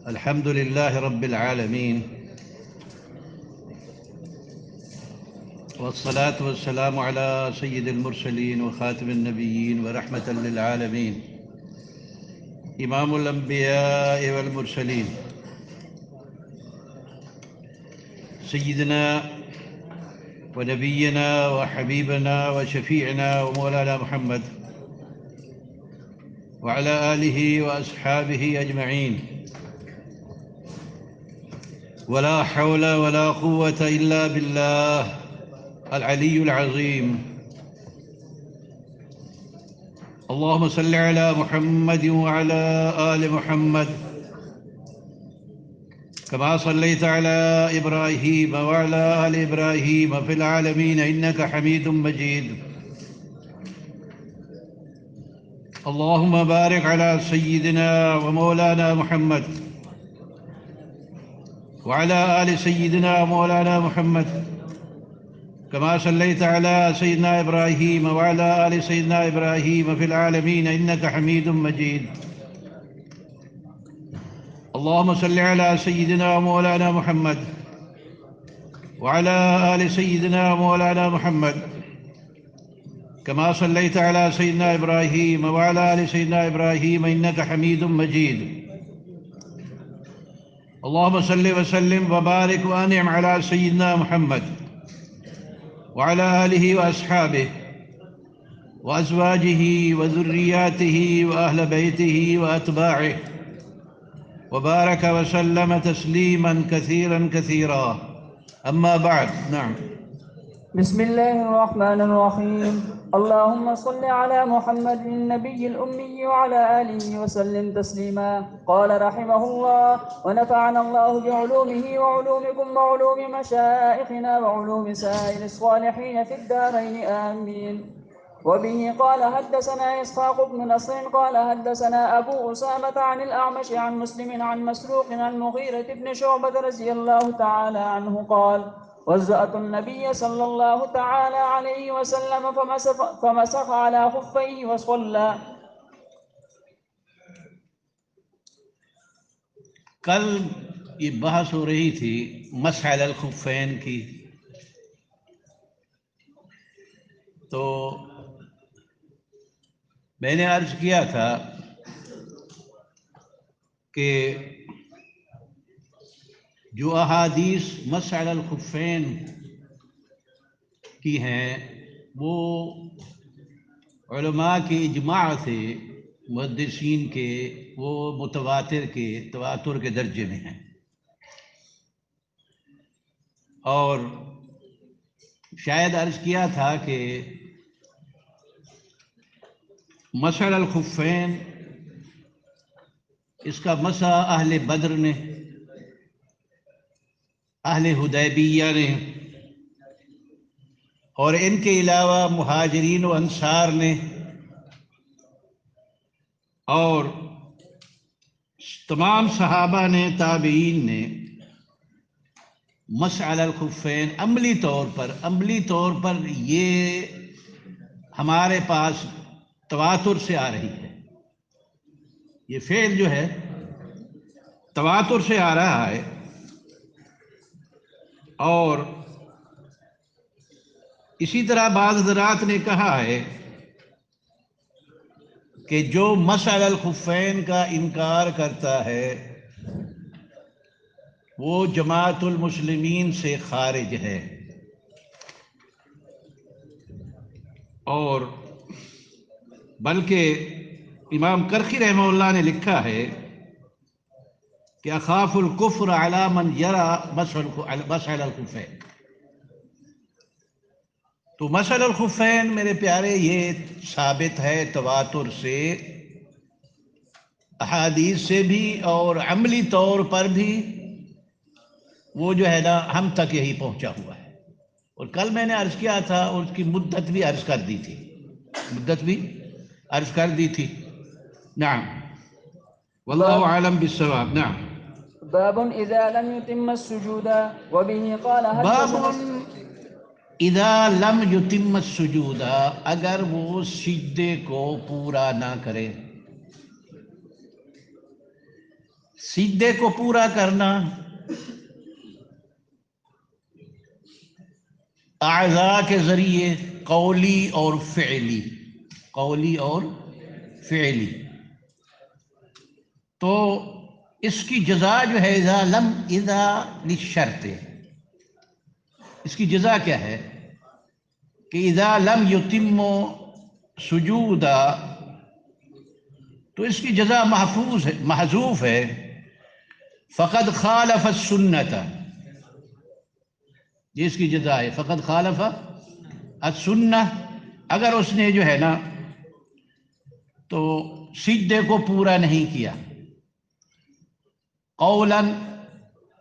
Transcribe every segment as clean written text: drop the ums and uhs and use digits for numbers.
الحمد لله رب العالمين، والصلاة والسلام على سيد المرسلين وخاتم النبيين ورحمة للعالمين، إمام الأنبياء والمرسلين، سيدنا ونبينا وحبيبنا وشفيعنا ومولانا محمد وعلى آله وأصحابه أجمعين، ولا حول ولا قوة إلا بالله العلي العظيم. اللهم صل على محمد وعلى آل محمد كما صليت على إبراهيم وعلى آل إبراهيم في العالمين إنك حميد مجيد. اللهم بارك على سيدنا ومولانا محمد وعلى آل سيدنا ومولانا محمد كما صليت على سيدنا إبراهيم وعلى آل سيدنا إبراهيم في العالمين إنك حميد مجيد. اللهم صل على سيدنا ومولانا محمد وعلى آل سيدنا ومولانا محمد كما صليت على سيدنا إبراهيم وعلى آل سيدنا إبراهيم إنك حميد مجيد. اللهم صل وسلم وبارك وأنعم على سيدنا محمد وعلى آله وأصحابه وأزواجه وذرياته وأهل بيته وأتباعه وبارك وسلم تسليما كثيرا كثيرا. أما بعد. نعم. بسم الله الرحمن الرحيم. اللهم صل على محمد النبي الأمي وعلى آله وسلم تسليما. قال رحمه الله: ونفعنا الله بعلومه وعلومكم وعلوم مشائخنا وعلوم سائر الصالحين في الدارين آمين. وبه قال حدثنا إسحاق بن نصر قال حدثنا أبو أسامة عن الأعمش عن مسلم عن مسروق عن مغيرة بن شعبة رضي الله تعالى عنه قال: وزأت النبي صلى الله تعالى عليه وسلم فمسح على خفيه وصلى. کل یہ بحث ہو رہی تھی مسح علی الخفین کی، تو میں نے عرض کیا تھا کہ جو احادیث مسح علی الخفین کی ہیں وہ علماء کے اجماع سے، محدثین کے، وہ تواتر کے درجے میں ہیں، اور شاید عرض کیا تھا کہ مسح علی الخفین اس کا مسح اہل بدر نے، اہل حدیبیہ نے، اور ان کے علاوہ مہاجرین و انصار نے، اور تمام صحابہ نے، تابعین نے مسح علی الخفین عملی طور پر یہ ہمارے پاس تواتر سے آ رہی ہے، یہ فعل جو ہے تواتر سے آ رہا ہے، اور اسی طرح بعض حضرات نے کہا ہے کہ جو مسح علی الخفین کا انکار کرتا ہے وہ جماعت المسلمین سے خارج ہے، اور بلکہ امام کرخی رحمہ اللہ نے لکھا ہے کہ اخاف الکفر علی من یرا مسح علی الخفین. تو مسح علی الخفین میرے پیارے یہ ثابت ہے تواتر سے، احادیث سے بھی، اور عملی طور پر بھی وہ جو ہے نا ہم تک یہی پہنچا ہوا ہے. اور کل میں نے عرض کیا تھا، اور اس کی مدت بھی عرض کر دی تھی. نعم، واللہ عالم بالصواب. نعم. باب إذا لم يتم السجود. وبه قال باب اذا لم يتم السجود، اگر وہ سجدے کو پورا نہ کرے. سجدے کو پورا کرنا اعضاء کے ذریعے، قولی اور فعلی، قولی اور فعلی، تو اس کی جزا جو ہے اذا للشرط، اس کی جزا کیا ہے کہ اذا لم یتم سجودا، تو اس کی جزا محذوف ہے، فقد خالف السنت، یہ اس کی جزا ہے، فقد خالف السنہ، اگر اس نے جو ہے نا تو سجدے کو پورا نہیں کیا۔ قولاً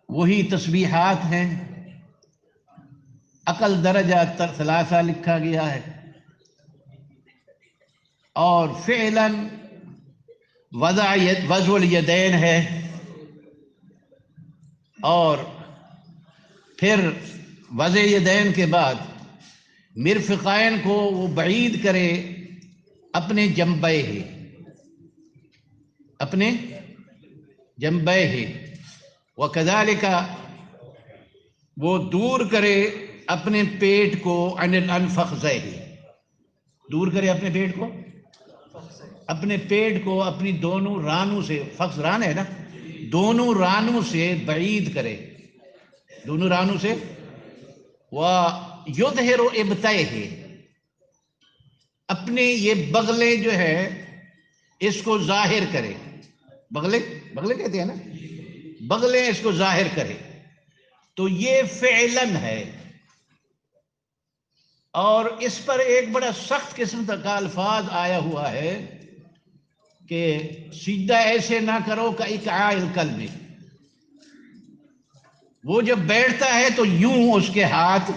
وہی تسبیحات ہیں، اقل درجہ ثلاثہ لکھا گیا ہے، اور فعلاً وضع الیدین ہے، اور پھر وضع یدین کے بعد مرفقین کو وہ بعید کرے اپنے جنبے ہی، اپنے جنبے ہی، وکذالک وہ دور کرے اپنے پیٹ کو عن الانفخذہ، دور کرے اپنے پیٹ کو، اپنے پیٹ کو اپنی دونوں رانوں سے، فخذ ران ہے نا، دونوں رانوں سے بعید کرے، دونوں رانوں سے، وَيُظْهِرُ إِبْطَيْهِ، اپنے یہ بغلے جو ہے اس کو ظاہر کرے، بغلے کہتے ہیں نا، بغلے اس کو ظاہر کرے، تو یہ فعلاً ہے، اور اس پر ایک بڑا سخت قسم کا الفاظ آیا ہوا ہے کہ سجدہ ایسے نہ کرو کہ اِقعاء القلب، وہ جب بیٹھتا ہے تو یوں اس کے ہاتھ،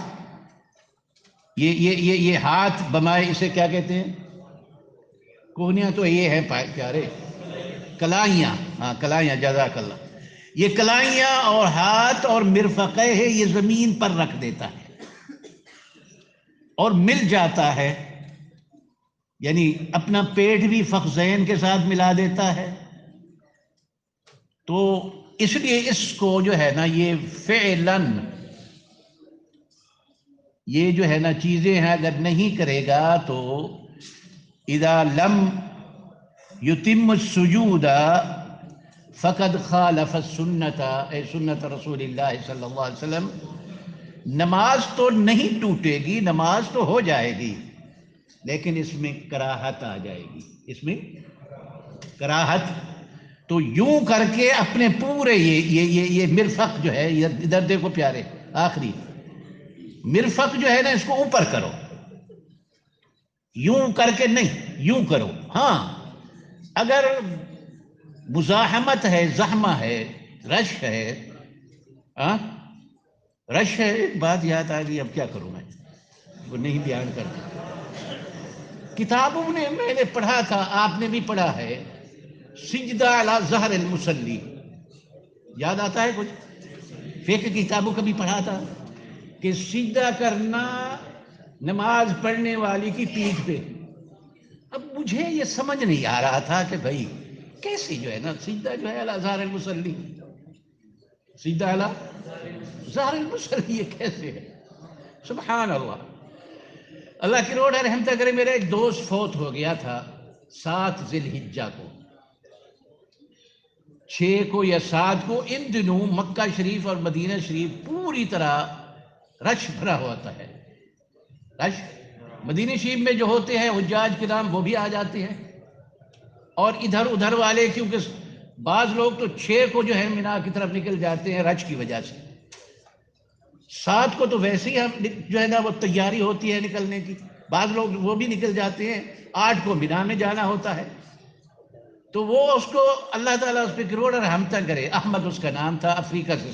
یہ ہاتھ بمائے، اسے کیا کہتے ہیں؟ کوہنیاں تو یہ ہیں پیارے، کلائیاں، ہاں کلائیاں، جزاک اللہ، یہ کلائیاں اور ہاتھ اور مرفقے ہے، یہ زمین پر رکھ دیتا ہے اور مل جاتا ہے، یعنی اپنا پیٹ بھی فخذین کے ساتھ ملا دیتا ہے، تو اس لیے اس کو جو ہے نا یہ فعلاً، یہ جو ہے نا چیزیں ہیں، اگر نہیں کرے گا تو اذا لم یتم السجود فقد خالف السنت، اے سنت رسول اللہ صلی اللہ علیہ وسلم، نماز تو نہیں ٹوٹے گی، نماز تو ہو جائے گی، لیکن اس میں کراہت آ جائے گی، اس میں کراہت، تو یوں کر کے اپنے پورے یہ مرفق جو ہے، ادھر دیکھو پیارے، آخری مرفق جو ہے نا اس کو اوپر کرو، یوں کر کے نہیں، یوں کرو، ہاں اگر مزاحمت ہے، زحمہ ہے، رش ہے، رش ہے، ایک بات یاد آ گئی، اب کیا کروں میں، وہ نہیں بیان کرتا، کتابوں نے میں نے پڑھا تھا، آپ نے بھی پڑھا ہے، سجدہ علی ظہر المصلی، یاد آتا ہے کچھ؟ فقہ کی کتابوں کا بھی پڑھا تھا کہ سجدہ کرنا نماز پڑھنے والی کی پیٹھ پہ، اب مجھے یہ سمجھ نہیں آ رہا تھا کہ بھائی کیسے جو ہے نا سجدہ جو ہے علی ظہر المصلی، سجدہ علی ظہر المصلی، یہ کیسے ہے؟ سبحان اللہ، اللہ کی روح رحمت کرے، میرا ایک دوست فوت ہو گیا تھا 7 ذی الحجہ کو، 6 کو یا 7 کو، ان دنوں مکہ شریف اور مدینہ شریف پوری طرح رش بھرا ہوتا ہے، رش، مدینہ شریف میں جو ہوتے ہیں حجاج کرام وہ بھی آ جاتے ہیں، اور ادھر ادھر والے، کیونکہ بعض لوگ تو 6 کو جو ہے مینا کی طرف نکل جاتے ہیں رش کی وجہ سے، 7 کو تو ویسے ہی ہم جو ہے نا وہ تیاری ہوتی ہے نکلنے کی، بعض لوگ وہ بھی نکل جاتے ہیں، 8 کو مینا میں جانا ہوتا ہے، تو وہ اس کو اللہ تعالیٰ اس پہ کروڑ رحمتہ کرے، احمد اس کا نام تھا، افریقہ سے،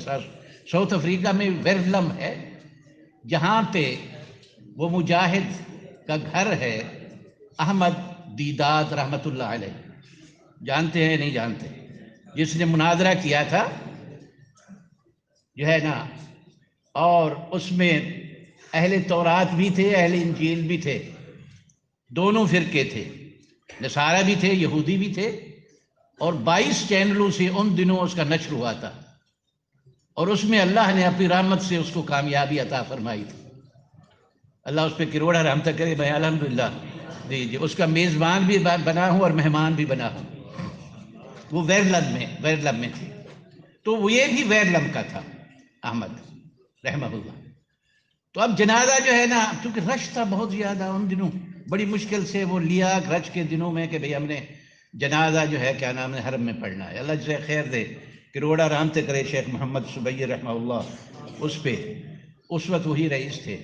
ساؤتھ افریقہ میں ویرلم ہے جہاں پہ وہ مجاہد کا گھر ہے، احمد دیداد رحمت اللہ علیہ، جانتے ہیں نہیں جانتے، جس نے مناظرہ کیا تھا جو ہے نا، اور اس میں اہل تورات بھی تھے، اہل انجیل بھی تھے، دونوں فرقے تھے، نصارہ بھی تھے، یہودی بھی تھے، اور 22 چینلوں سے ان دنوں اس کا نشر ہوا تھا، اور اس میں اللہ نے اپنی رحمت سے اس کو کامیابی عطا فرمائی تھی۔ اللہ اس پہ کروڑا رحمت کرے۔ میں الحمدللہ جی اس کا میزبان بھی بنا ہوں اور مہمان بھی بنا ہوں۔ وہ ویرلم میں تھی، تو وہ یہ بھی ویرلم کا تھا احمد رحمہ اللہ۔ تو اب جنازہ جو ہے نا، چونکہ رش تھا بہت زیادہ ان دنوں، بڑی مشکل سے وہ لیا رش کے دنوں میں کہ بھئی ہم نے جنازہ جو ہے کیا نام ہے حرم میں پڑھنا ہے۔ اللہ جسے خیر دے، کروڑا رحمت کرے شیخ محمد سبیع رحمہ اللہ اس پہ، اس وقت وہی رئیس تھے۔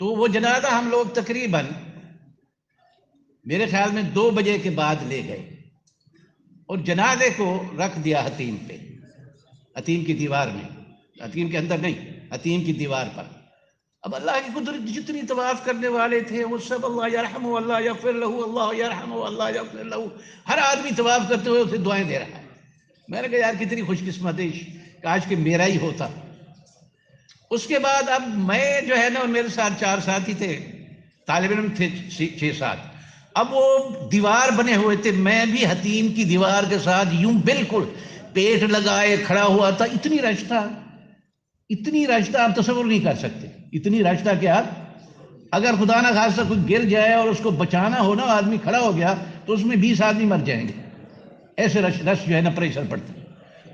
تو وہ جنازہ ہم لوگ تقریباً میرے خیال میں 2 بجے کے بعد لے گئے، اور جنازے کو رکھ دیا حتیم پہ، حتیم کی دیوار میں، حتیم کے اندر نہیں، حتیم کی دیوار پر۔ اب اللہ کی قدرت، جتنی طواف کرنے والے تھے وہ سب اللہ یرحمہ اللہ یغفر لہ، اللہ یرحمہ اللہ یغفر لہ، ہر آدمی طواف کرتے ہوئے اسے دعائیں دے رہا ہے۔ میں نے کہا یار کتنی خوش قسمت ہے، کاش کہ میرا ہی ہوتا۔ اس کے بعد اب میں جو ہے نا، میرے ساتھ 4 ساتھی تھے، طالب علم تھے 6-7۔ اب وہ دیوار بنے ہوئے تھے، میں بھی حتیم کی دیوار کے ساتھ یوں بالکل پیٹ لگائے کھڑا ہوا تھا۔ اتنی رش تھا، اتنی رش تھا، آپ تصور نہیں کر سکتے اتنی رش تھا کہ اگر خدا نہ خواستہ کوئی گر جائے اور اس کو بچانا ہو نا، آدمی کھڑا ہو گیا تو اس میں 20 آدمی مر جائیں گے، ایسے رش جو ہے نا پریشر پڑتا۔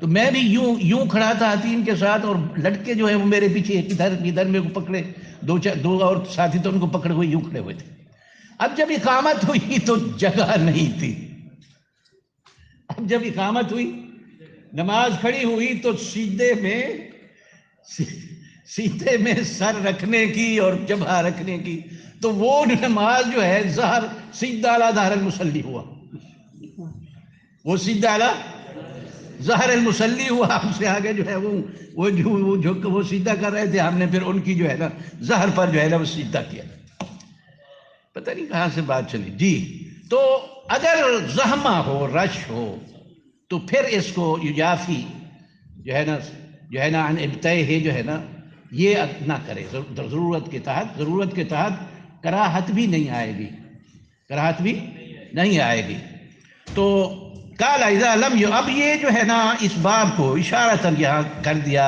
تو میں بھی یوں کھڑا تھا حتیم کے ساتھ، اور لڑکے جو ہیں وہ میرے پیچھے ادھر میرے کو پکڑے، 2 اور ساتھی تو ان کو پکڑے ہوئے یوں کھڑے ہوئے تھے۔ اب جب اقامت ہوئی تو جگہ نہیں تھی۔ اب جب اقامت ہوئی، نماز کھڑی ہوئی، تو سیدھے میں سر رکھنے کی اور جبہہ رکھنے کی، تو وہ نماز جو ہے سیدھا علی ظہر المصلی ہوا، وہ سیدھا علی ظہر المصلی ہوا۔ ہم سے آگے جو ہے وہ سیدھا کر رہے تھے، ہم نے پھر ان کی جو ہے نا ظہر پر جو ہے نا وہ سیدھا کیا۔ پتہ نہیں کہاں سے بات چلی جی۔ تو اگر زحمہ ہو، رش ہو، تو پھر اس کو یجافی جو ہے نا عن ابتہ جو ہے نا یہ نہ کرے، ضرورت کے تحت کراہت بھی نہیں آئے گی۔ تو قال اذا لم اب یہ جو ہے نا اس باب کو اشارتاً یہاں کر دیا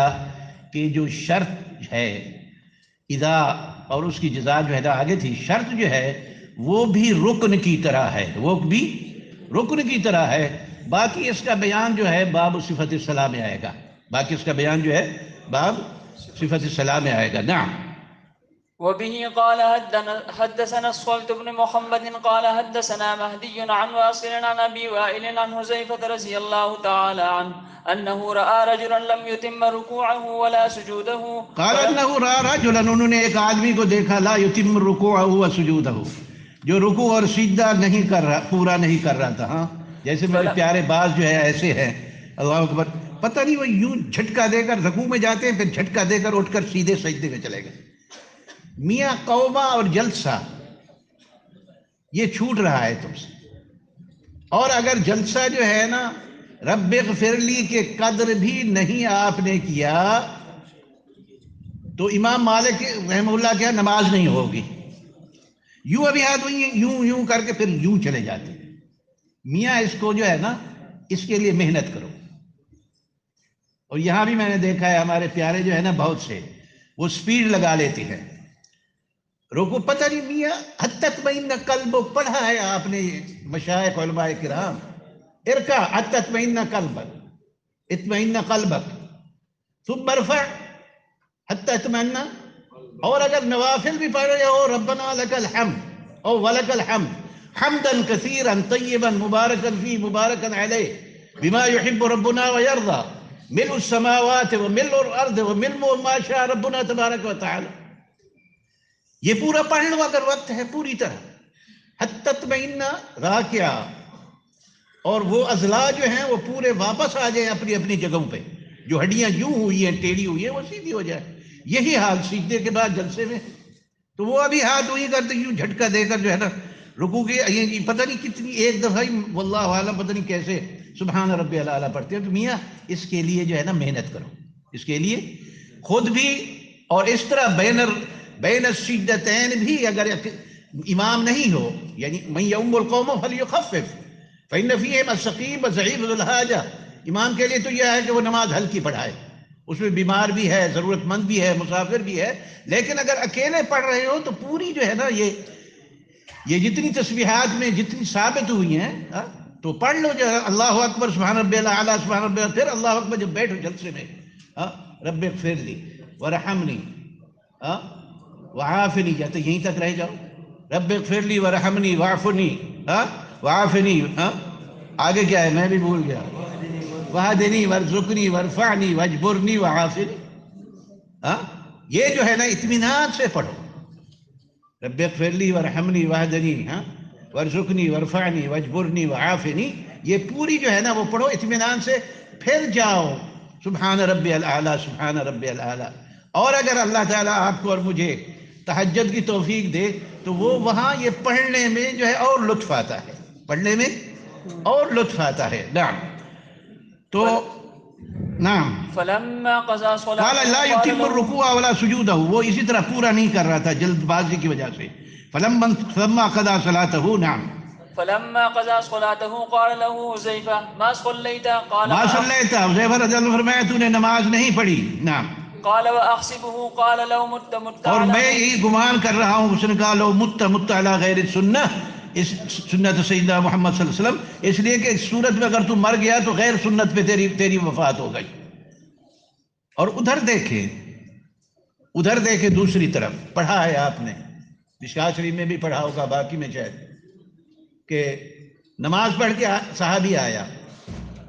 کہ جو شرط ہے اذا، اور اس کی جزا جو ہے نا آگے تھی، شرط جو ہے وہ بھی رکن کی طرح ہے، باقی اس کا بیان جو ہے باب صفت الصلاۃ میں آئے گا، باب صفت الصلاۃ میں آئے گا۔ نعم۔ وبه قال حدثنا الصلت بن محمد قال حدثنا مهدي عن واصل عن أبي وائل عن حذيفة رضي الله تعالى عنه أنه رأى رجلا لم يتم ركوعه ولا سجوده قال انه رأى رجلا، انہوں نے ایک آدمی کو دیکھا، لا يتم رکوعه وسجوده، جو رکوع اور سجدہ پورا نہیں کر رہا تھا۔ ہاں، جیسے میرے پیارے باز جو ہے ایسے ہیں، اللہ اکبر، پتہ نہیں وہ یوں جھٹکا دے کر رکوع میں جاتے ہیں، پھر جھٹکا دے کر اٹھ کر سیدھے سجدے میں چلے گئے۔ میاں قومہ اور جلسہ یہ چھوٹ رہا ہے تم سے، اور اگر جلسہ جو ہے نا رب اغفر لی کے قدر بھی نہیں آپ نے کیا تو امام مالک رحمہ اللہ کیا نماز نہیں ہوگی۔ یوں ابھی ہاتھ یوں کر کے پھر یوں چلے جاتے ہیں۔ میاں اس کو جو ہے نا اس کے لیے محنت کرو۔ اور یہاں بھی میں نے دیکھا ہے ہمارے پیارے جو ہے نا بہت سے وہ سپیڈ لگا لیتے ہیں، روکو پتہ نہیں میاں حتی تطمئن قلب پڑھا ہے آپ نے مشائخ علماء کرام، ارکع حتی تطمئن قلبک، اطمئن قلبک ثم ارفع حتی اطمئن، اور اگر نوافل بھی پڑھ رہے ہو ربنا لک الحمد او ولک الحمد حمدا کثیرا طیبا مبارکا فی مبارکا علیہ بما یحب ربنا ویرضى ملء السماوات وملء الارض وملء ما شاء ربنا تبارک و تعالی، یہ پورا پڑھ لو اگر وقت ہے پوری طرح، حتی تطمئن راکعہ، اور وہ اضلاع جو ہیں وہ پورے واپس آ جائیں اپنی اپنی جگہوں پہ، جو ہڈیاں یوں ہوئی ہیں ٹیڑھی ہوئی ہیں وہ سیدھی ہو جائے۔ یہی حال سجدے کے بعد جلسے میں، تو وہ ابھی ہاتھ وہی کرتے یوں جھٹکا دے کر جو ہے نا رکوع کے پتہ نہیں کتنی ایک دفعہ ہی واللہ عالم پتہ نہیں کیسے سبحان ربی الاعلیٰ پڑھتے ہیں۔ تو میاں اس کے لیے جو ہے نا محنت کرو، اس کے لیے خود بھی، اور اس طرح بین السجدتین بھی اگر امام نہیں ہو، یعنی من یؤم القوم فلیخفف، فإن فيهم السقيم والضعيف ذو الحاجة، امام کے لیے تو یہ ہے کہ وہ نماز ہلکی پڑھائے، اس میں بیمار بھی ہے، ضرورت مند بھی ہے، مسافر بھی ہے، لیکن اگر اکیلے پڑھ رہے ہو تو پوری جو ہے نا یہ جتنی تسبیحات میں جتنی ثابت ہوئی ہیں تو پڑھ لو، جو اللہ اکبر سبحان ربی الاعلیٰ سبحان ربی، پھر اللہ اکبر جب بیٹھو جلسے میں رب اغفر لی ورحمنی وعافنی، جاتے یہیں تک رہ جاؤ، رب اغفر لی ورحمنی وعفنی وعافنی، آگے کیا ہے میں بھی بھول گیا، وہدنی ورزقنی ورفعنی واجبرنی وعافنی، یہ جو ہے نا اطمینان سے پڑھو، رب اغفر لی ورحمنی وہدنی ورزقنی ورفعنی واجبرنی وعافنی، یہ پوری جو ہے نا وہ پڑھو اطمینان سے، پھر جاؤ سبحان ربی الاعلیٰ سبحان ربی الاعلیٰ۔ اور اگر اللہ تعالیٰ آپ کو اور مجھے تہجد کی توفیق دے تو وہ وہاں یہ پڑھنے میں جو ہے اور لطف آتا ہے، پڑھنے میں اور لطف آتا ہے۔ نعم، تو نعم فلما قضى قال لا صلاته يتم قال له الركوع ولا سجودہ، وہ اسی طرح پورا نہیں کر رہا تھا جلد بازی کی وجہ سے، فلما قضى صلاته نعم فلما قضى صلاته قال له حذیفہ ما صلیت قال ما صلیت، حذیفہ رضی اللہ عنہ فرمایا تو نے نماز نہیں پڑھی، نعم، قال واحسبه قال لو مت اور میں على یہی گمان کر رہا ہوں، اس نے کہا لو مت علی غیر السنہ، اس سنت سیدنا محمد صلی اللہ علیہ وسلم، اس لیے کہ اس صورت میں اگر تو مر گیا تو غیر سنت پہ تیری وفات ہو گئی۔ اور ادھر دیکھے دوسری طرف پڑھا ہے آپ نے، مشکوٰۃ شریف میں بھی پڑھا ہوگا، باقی میں شاید، کہ نماز پڑھ کے صحابی آیا،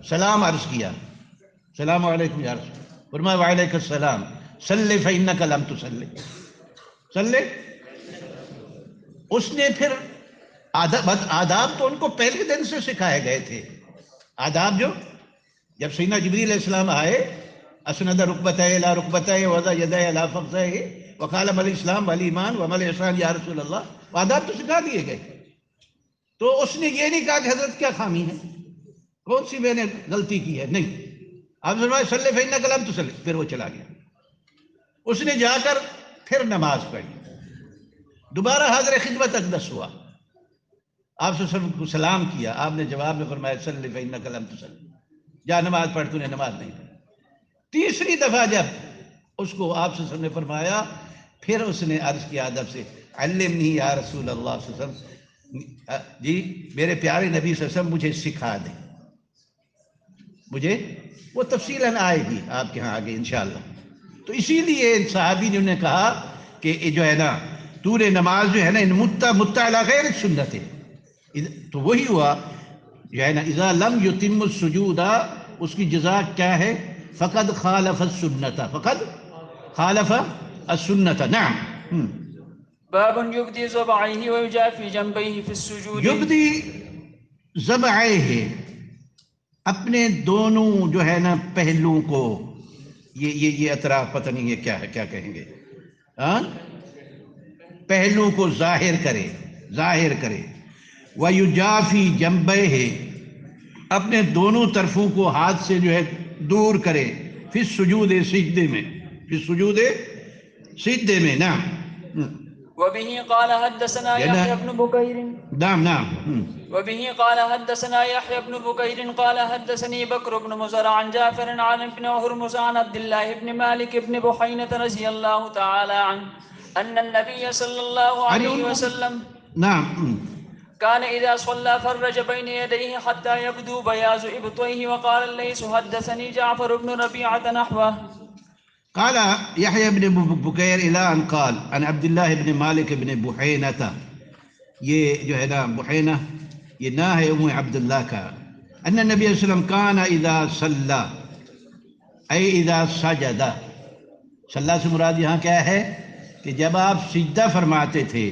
سلام عرض کیا، السلام علیکم یا رسول اللہ، فرمایا وعلیکم السلام، صلی فإنک لم تصلی، صلی، اس نے پھر آداب تو ان کو پہلے دن سے سکھائے گئے تھے، آداب جو جب سیدنا جبریل علیہ السلام آئے، اسند رکبتہ الی رکبتہ وضع یدہ الی فخذہ وقال ما الاسلام والایمان وما الاحسان یا رسول اللہ، آداب تو سکھا دیے گئے، تو اس نے یہ نہیں کہا کہ حضرت کیا خامی ہے، کون سی میں نے غلطی کی ہے، نہیں، آپ فرمایا صلی فإنک لم تصلی، پھر وہ چلا گیا، اس نے جا کر پھر نماز پڑھی، دوبارہ حاضر خدمت اقدس ہوا، آپ صلی اللہ علیہ وسلم کو سلام کیا، آپ نے جواب میں فرمایا صلی فإنک لم تصلی، جا نماز پڑھ، تو نے نماز نہیں پڑھی۔ تیسری دفعہ جب اس کو آپ صلی اللہ علیہ وسلم نے فرمایا، پھر اس نے عرض کیا ادب سے علمنی یا رسول اللہ صلی اللہ علیہ وسلم، جی میرے پیارے نبی صلی اللہ علیہ وسلم مجھے سکھا دیں، مجھے وہ تفصیلاً آئے گی آپ کے ہاں آگے انشاءاللہ۔ تو اسی لیے صحابی نے انہیں کہا کہ جو ہے نا تو نے نماز جو ہے نا مت علی غیر سنت ہے، تو وہی ہوا جو ہے نا اذا لم یتم السجود، اس کی جزا کیا ہے، فقد خالف السنت، فقد خالف السنت، نعم۔ باب يبدي ذبعيه ويجافي جنبيه في السجود، یبدی ذبعیہ، اپنے دونوں جو ہے نا پہلوؤں کو، یہ اطراف پتہ نہیں یہ کیا ہے، کیا کہیں گے، پہلو کو ظاہر کرے، وَيُجَافِي جَنْبَيْهِ، اپنے دونوں طرفوں کو ہاتھ سے جو ہے دور کرے، فی السجود، سجدے میں، فی السجود سجدے میں، نعم۔ وبه قال حدثنا يحيى بن بكير نعم وبه قال حدثنا يحيى بن بكير قال حدثني بكر بن مزر عن جعفر عن ابن هرمز عن عبد الله بن مالك بن بحينة رضي الله تعالى عنه أن النبي صلى الله عليه وسلم نعم كان إذا صلى فرج بين يديه حتى يبدو بياض إبطيه، وقال الليث حدثني جعفر بن ربيعة نحوه. قال يحيى بن بكير إلى أن قال عن عبد الله بن مالك بن بحينة، یہ جو ہے نا بحینہ یہ نا ہے ام عبداللہ کا، ان النبی صلی اللہ علیہ وسلم کان اذا صلی ای اذا سجد، صلی سے مراد یہاں کیا ہے کہ جب آپ سجدہ فرماتے تھے،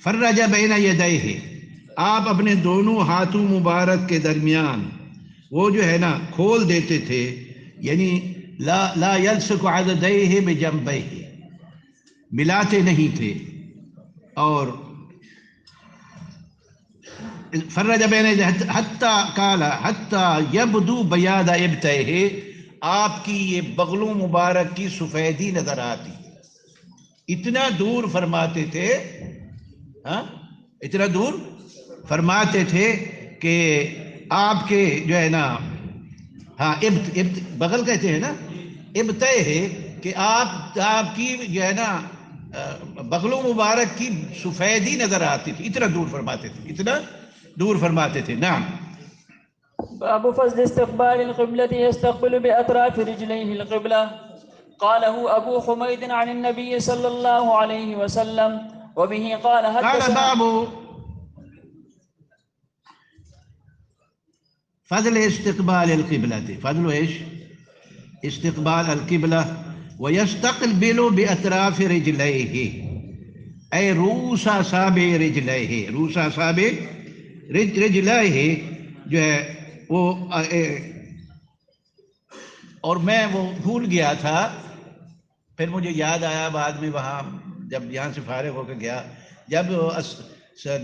فرج بین یدیہ، آپ اپنے دونوں ہاتھوں مبارک کے درمیان وہ جو ہے نا کھول دیتے تھے، یعنی لا یلصق عضدیہ بجنبیہ، ملاتے نہیں تھے، اور فرج بین حتی قال حتی یبدو بیاض ابطیہ، آپ کی یہ بغلوں مبارک کی سفیدی نظر آتی، اتنا دور فرماتے تھے، اتنا دور فرماتے تھے کہ آپ کے جو ہے نا، ہاں ابت بغل کہتے ہیں نا، ابتہ ہے کہ آپ کی جو ہے نا بغل مبارک کی سفیدی نظر آتی تھی، اتنا دور فرماتے تھے، اتنا دور فرماتے تھے. نعم. باب فضل استقبال القبلة يستقبل بأطراف رجليه القبلة. قاله أبو حميد عن النبي صلى الله عليه وسلم. وبه قال قال حدثنا باب فضل استقبال القبلة. فضل ايش؟ استقبال القبلة. ويستقبل بأطراف رجليه أي رؤوس أصابع رجليه. رؤوس أصابع رجليه جو ہے وہ اور میں وہ بھول گیا تھا، پھر مجھے یاد آیا بعد میں، وہاں جب یہاں سے فارغ ہو کے گیا، جب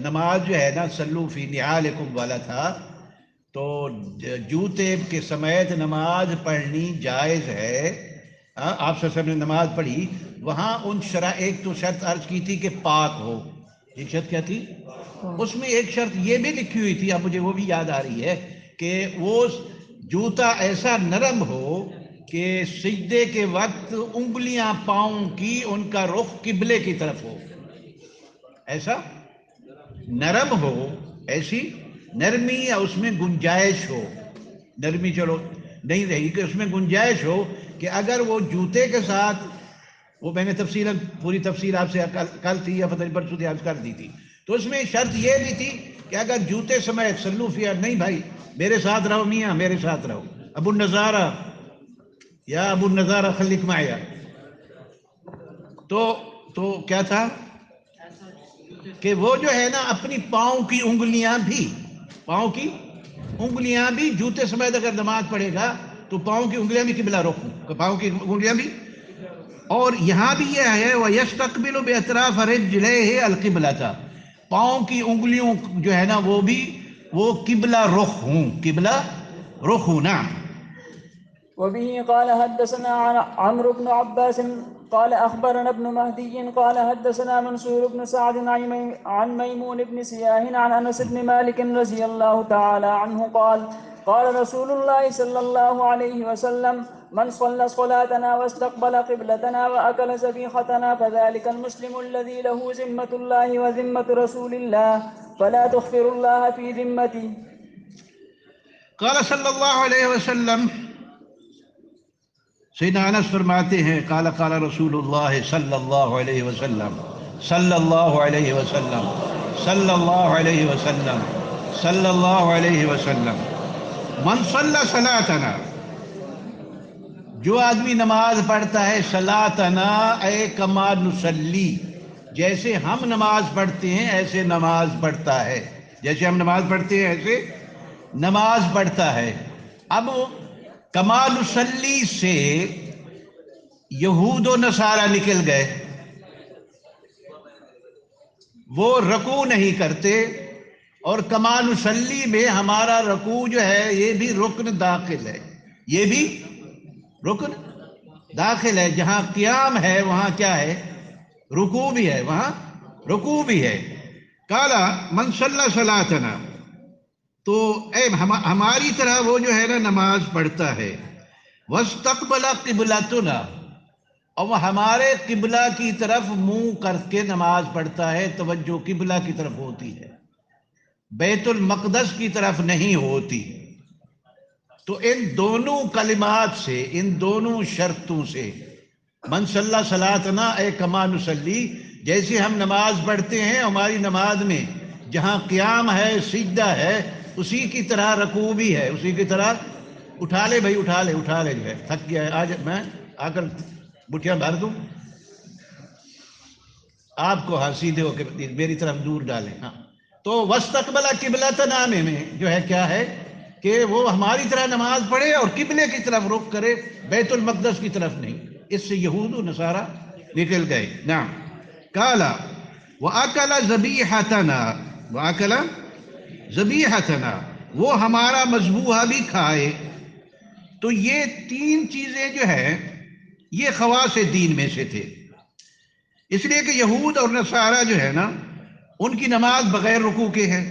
نماز جو ہے نا صلو فی نعالکم والا تھا، تو جوتے کے سمیت نماز پڑھنی جائز ہے. آپ صلی اللہ علیہ وسلم نے نماز پڑھی، وہاں ان ایک تو شرط عرض کی تھی کہ پاک ہو. ایک شرط کیا تھی؟ اس میں ایک شرط یہ بھی لکھی ہوئی تھی، اب مجھے وہ بھی یاد آ رہی ہے، کہ وہ جوتا ایسا نرم ہو کہ سجدے کے وقت انگلیاں پاؤں کی ان کا رخ قبلے کی طرف ہو. ایسا نرم ہو، ایسی نرمی یا اس میں گنجائش ہو. نرمی چلو نہیں رہی، کہ اس میں گنجائش ہو کہ اگر وہ جوتے کے ساتھ، وہ میں نے پوری تفصیل آپ سے کل تھی یا پتہ نہیں پرسوں تھی عرض کر دی تھی، تو اس میں شرط یہ بھی تھی کہ اگر جوتے سمیت سلو فیا، نہیں بھائی میرے ساتھ رہو، میاں میرے ساتھ رہو، ابو النظارہ یا ابو النظارہ خلک معایا. تو کیا تھا کہ وہ جو ہے نا اپنی پاؤں کی انگلیاں بھی جوتے سمیت اگر نماز پڑھے گا تو پاؤں کی انگلیاں بھی قبلہ رخ، پاؤں کی انگلیاں بھی. اور یہاں بھی یہ ہے وَيَسْتَقْبِلُ بِأَطْرَافِ رِجْلَيْهِ الْقِبْلَةَ، پاؤں کی انگلیوں جو ہے نا وہ بھی وہ قبلہ رخ ہوں، قبلہ رخ ہوں. نعم. وبه قال حدثنا عمرو بن عباس قال أخبرنا ابن مهدي قال حدثنا منصور بن سعد عن ميمون بن سياه عن أنس بن مالك رضي الله تعالى عنه قال قال رسول الله صلى الله عليه وسلم من صلى صلاتنا واستقبل قبلتنا وأكل ذبيحتنا فذلك المسلم الذي له ذمة الله وذمة رسول الله فلا تخفر الله في ذمته. قال صلی اللہ علیہ وسلم، سیدنا انس فرماتے ہیں قال قال رسول اللہ صلی اللہ علیہ وسلم، صلی اللہ علیہ وسلم، صلی اللہ علیہ وسلم، صلی اللہ علیہ وسلم، من صلی صلاتنا، جو آدمی نماز پڑھتا ہے، صلاتنا اے کما نصلی، جیسے ہم نماز پڑھتے ہیں ایسے نماز پڑھتا ہے، جیسے ہم نماز پڑھتے ہیں ایسے نماز پڑھتا ہے. اب کما نصلی سے یہود و نصارہ نکل گئے، وہ رکوع نہیں کرتے، اور کما نصلی میں ہمارا رکوع جو ہے یہ بھی رکن داخل ہے، یہ بھی رکن داخل ہے. جہاں قیام ہے وہاں کیا ہے؟ رکوع بھی ہے، وہاں رکوع بھی ہے. کالا من صلی صلاتنا، تو اے ہماری طرح وہ جو ہے نا نماز پڑھتا ہے، واستقبل قبلتنا، اور وہ ہمارے قبلہ کی طرف منہ کر کے نماز پڑھتا ہے، توجہ قبلہ کی طرف ہوتی ہے، بیت المقدس کی طرف نہیں ہوتی. تو ان دونوں کلمات سے، ان دونوں شرطوں سے، من صلی صلاتنا اے کما نصلی، جیسے ہم نماز پڑھتے ہیں ہماری نماز میں جہاں قیام ہے سجدہ ہے اسی کی طرح رکوع بھی ہے، اسی کی طرح. اٹھا لے بھائی، اٹھا لے جو ہے، تھک گیا ہے، آج میں آ کر بٹیاں بھر دوں آپ کو، ہاں سیدھے ہو کے میری طرف دور ڈالیں. ہاں تو واستقبل قبلتنا میں جو ہے کیا ہے کہ وہ ہماری طرح نماز پڑھے اور قبلے کی طرف رخ کرے، بیت المقدس کی طرف نہیں. اس سے یہود و نصارہ نکل گئے. نعم. کالا وَأَكَلَ ذَبِيحَتَنَا، وَأَكَلَ ذَبِيحَتَنَا، وہ ہمارا مذبوحہ بھی کھائے. تو یہ تین چیزیں جو ہیں یہ خواص دین میں سے تھے، اس لیے کہ یہود اور نصارہ جو ہے نا ان کی نماز بغیر رکوع کے ہے،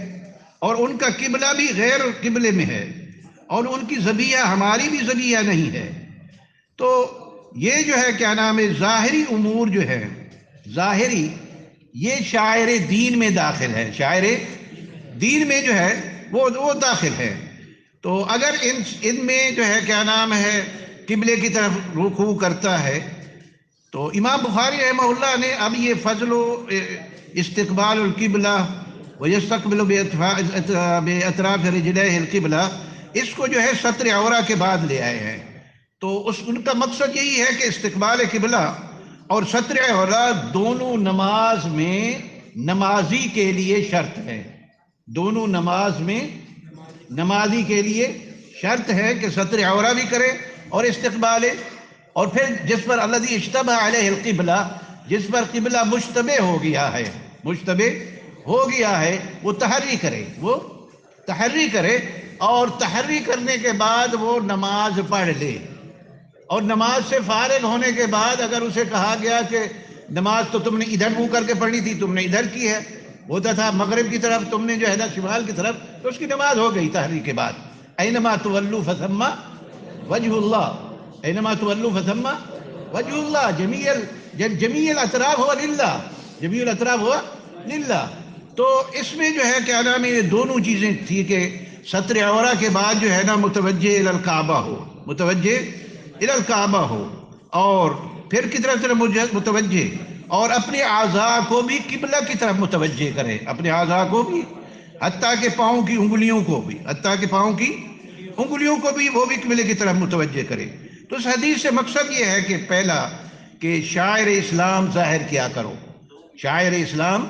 اور ان کا قبلہ بھی غیر قبلے میں ہے، اور ان کی ذبیحہ ہماری بھی ذبیحہ نہیں ہے۔ تو یہ جو ہے کیا نام ہے، ظاہری امور جو ہے، ظاہری، یہ شاعر دین میں داخل ہے، شاعر دین میں جو ہے وہ داخل ہے۔ تو اگر ان میں جو ہے کیا نام ہے قبلے کی طرف رکوع کرتا ہے، تو امام بخاری رحمہ اللہ نے اب یہ فضل و استقبال القبلہ ویستقبل باطراف رجلہ القبلہ، اس کو جو ہے ستر عورہ کے بعد لے آئے ہیں۔ تو ان کا مقصد یہی ہے کہ استقبال قبلہ اور ستر عورہ دونوں نماز میں نمازی کے لیے شرط ہے، دونوں نماز میں نمازی کے لیے شرط ہے کہ ستر عورہ بھی کرے اور استقبال، اور پھر جس پر الذی اشتبہ علیہ القبلہ، جس پر قبلہ مشتبہ ہو گیا ہے، مشتبہ ہو گیا ہے، وہ تحری کرے، وہ تحری کرے، اور تحری کرنے کے بعد وہ نماز پڑھ لے۔ اور نماز سے فارغ ہونے کے بعد اگر اسے کہا گیا کہ نماز تو تم نے ادھر منہ کر کے پڑھنی تھی، تم نے ادھر کی ہے، ہوتا تھا مغرب کی طرف، تم نے جو ہے نا شمال کی طرف، تو اس کی نماز ہو گئی تحریر کے بعد۔ اینما تولوا فثم وجہ اللہ، اینما تولوا فثم وجہ اللہ، جمیع الاطراف ہوا للہ، جمیع الاطراف ہوا للہ۔ تو اس میں جو ہے کیا نام ہے، یہ دونوں چیزیں تھی کہ ستر عورہ کے بعد جو ہے نا متوجہ الی الکعبہ ہو، متوجہ الی الکعبہ ہو، اور پھر کی طرف متوجہ، اور اپنے اعضاء کو بھی قبلہ کی طرف متوجہ کرے، اپنے اعضاء کو بھی، حتیٰ کہ پاؤں کی انگلیوں کو بھی، حتیٰ کہ پاؤں کی انگلیوں کو بھی وہ بھی قبلے کی طرف متوجہ کرے۔ تو اس حدیث سے مقصد یہ ہے کہ پہلا کہ شاعر اسلام ظاہر کیا کرو، شاعر اسلام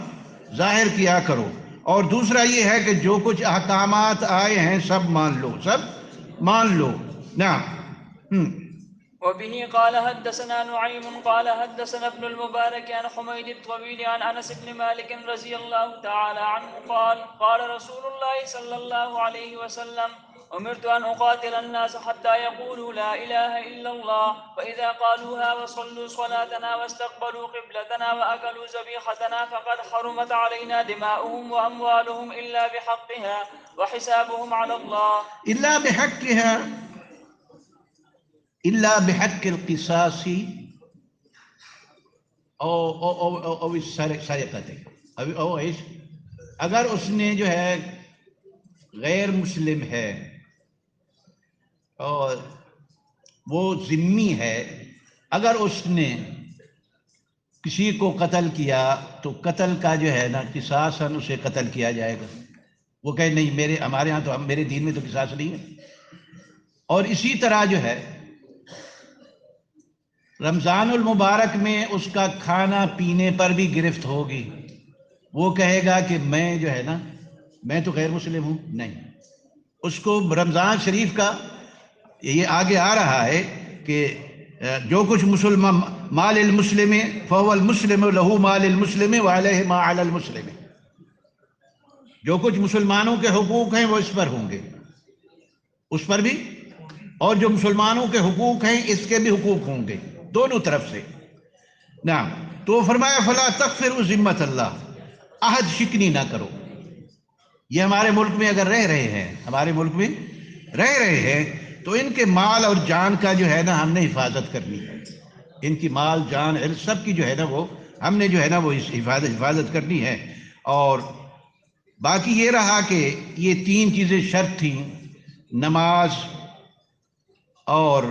ظاہر کیا کرو، اور دوسرا یہ ہے کہ جو کچھ احکامات آئے ہیں سب مان لو، سب مان لو۔ نعم۔ وبه قال حدثنا نعيم قال حدثنا ابن المبارك عن حميد الطويل عن انس بن مالك رضي الله تعالى عنه قال قال رسول الله صلى الله عليه وسلم امرت ان اقاتل الناس حتى يقولوا لا اله الا الله فاذا قالوها وصلوا صلاتنا واستقبلوا قبلتنا واكلوا ذبيحتنا فقد حرمت علينا دماؤهم واموالهم الا بحقها وحسابهم على الله، الا بحقها، الا بحق القصاص او السرقۃ، او ايش، اگر اس نے جو ہے غیر مسلم ہے اور وہ ذمی ہے، اگر اس نے کسی کو قتل کیا تو قتل کا جو ہے نا قصاصاً اسے قتل کیا جائے گا۔ وہ کہے نہیں، ہمارے ہاں تو میرے دین میں تو قصاص نہیں ہے۔ اور اسی طرح جو ہے رمضان المبارک میں اس کا کھانا پینے پر بھی گرفت ہوگی، وہ کہے گا کہ میں جو ہے نا میں تو غیر مسلم ہوں، نہیں، اس کو رمضان شریف کا یہ آگے آ رہا ہے کہ جو کچھ مسلمان مال المسلم فهو المسلم له مال المسلم وعليه ما على المسلم، جو کچھ مسلمانوں کے حقوق ہیں وہ اس پر ہوں گے، اس پر بھی، اور جو مسلمانوں کے حقوق ہیں اس کے بھی حقوق ہوں گے، دونوں طرف سے۔ نعم، تو فرمایا فلا تغفروا ذمت اللہ، عہد شکنی نہ کرو۔ یہ ہمارے ملک میں اگر رہ رہے ہیں، ہمارے ملک میں رہ رہے ہیں، تو ان کے مال اور جان کا جو ہے نا ہم نے حفاظت کرنی ہے، ان کی مال جان عرض سب کی جو ہے نا وہ ہم نے جو ہے نا وہ حفاظت کرنی ہے۔ اور باقی یہ رہا کہ یہ تین چیزیں شرط تھیں، نماز اور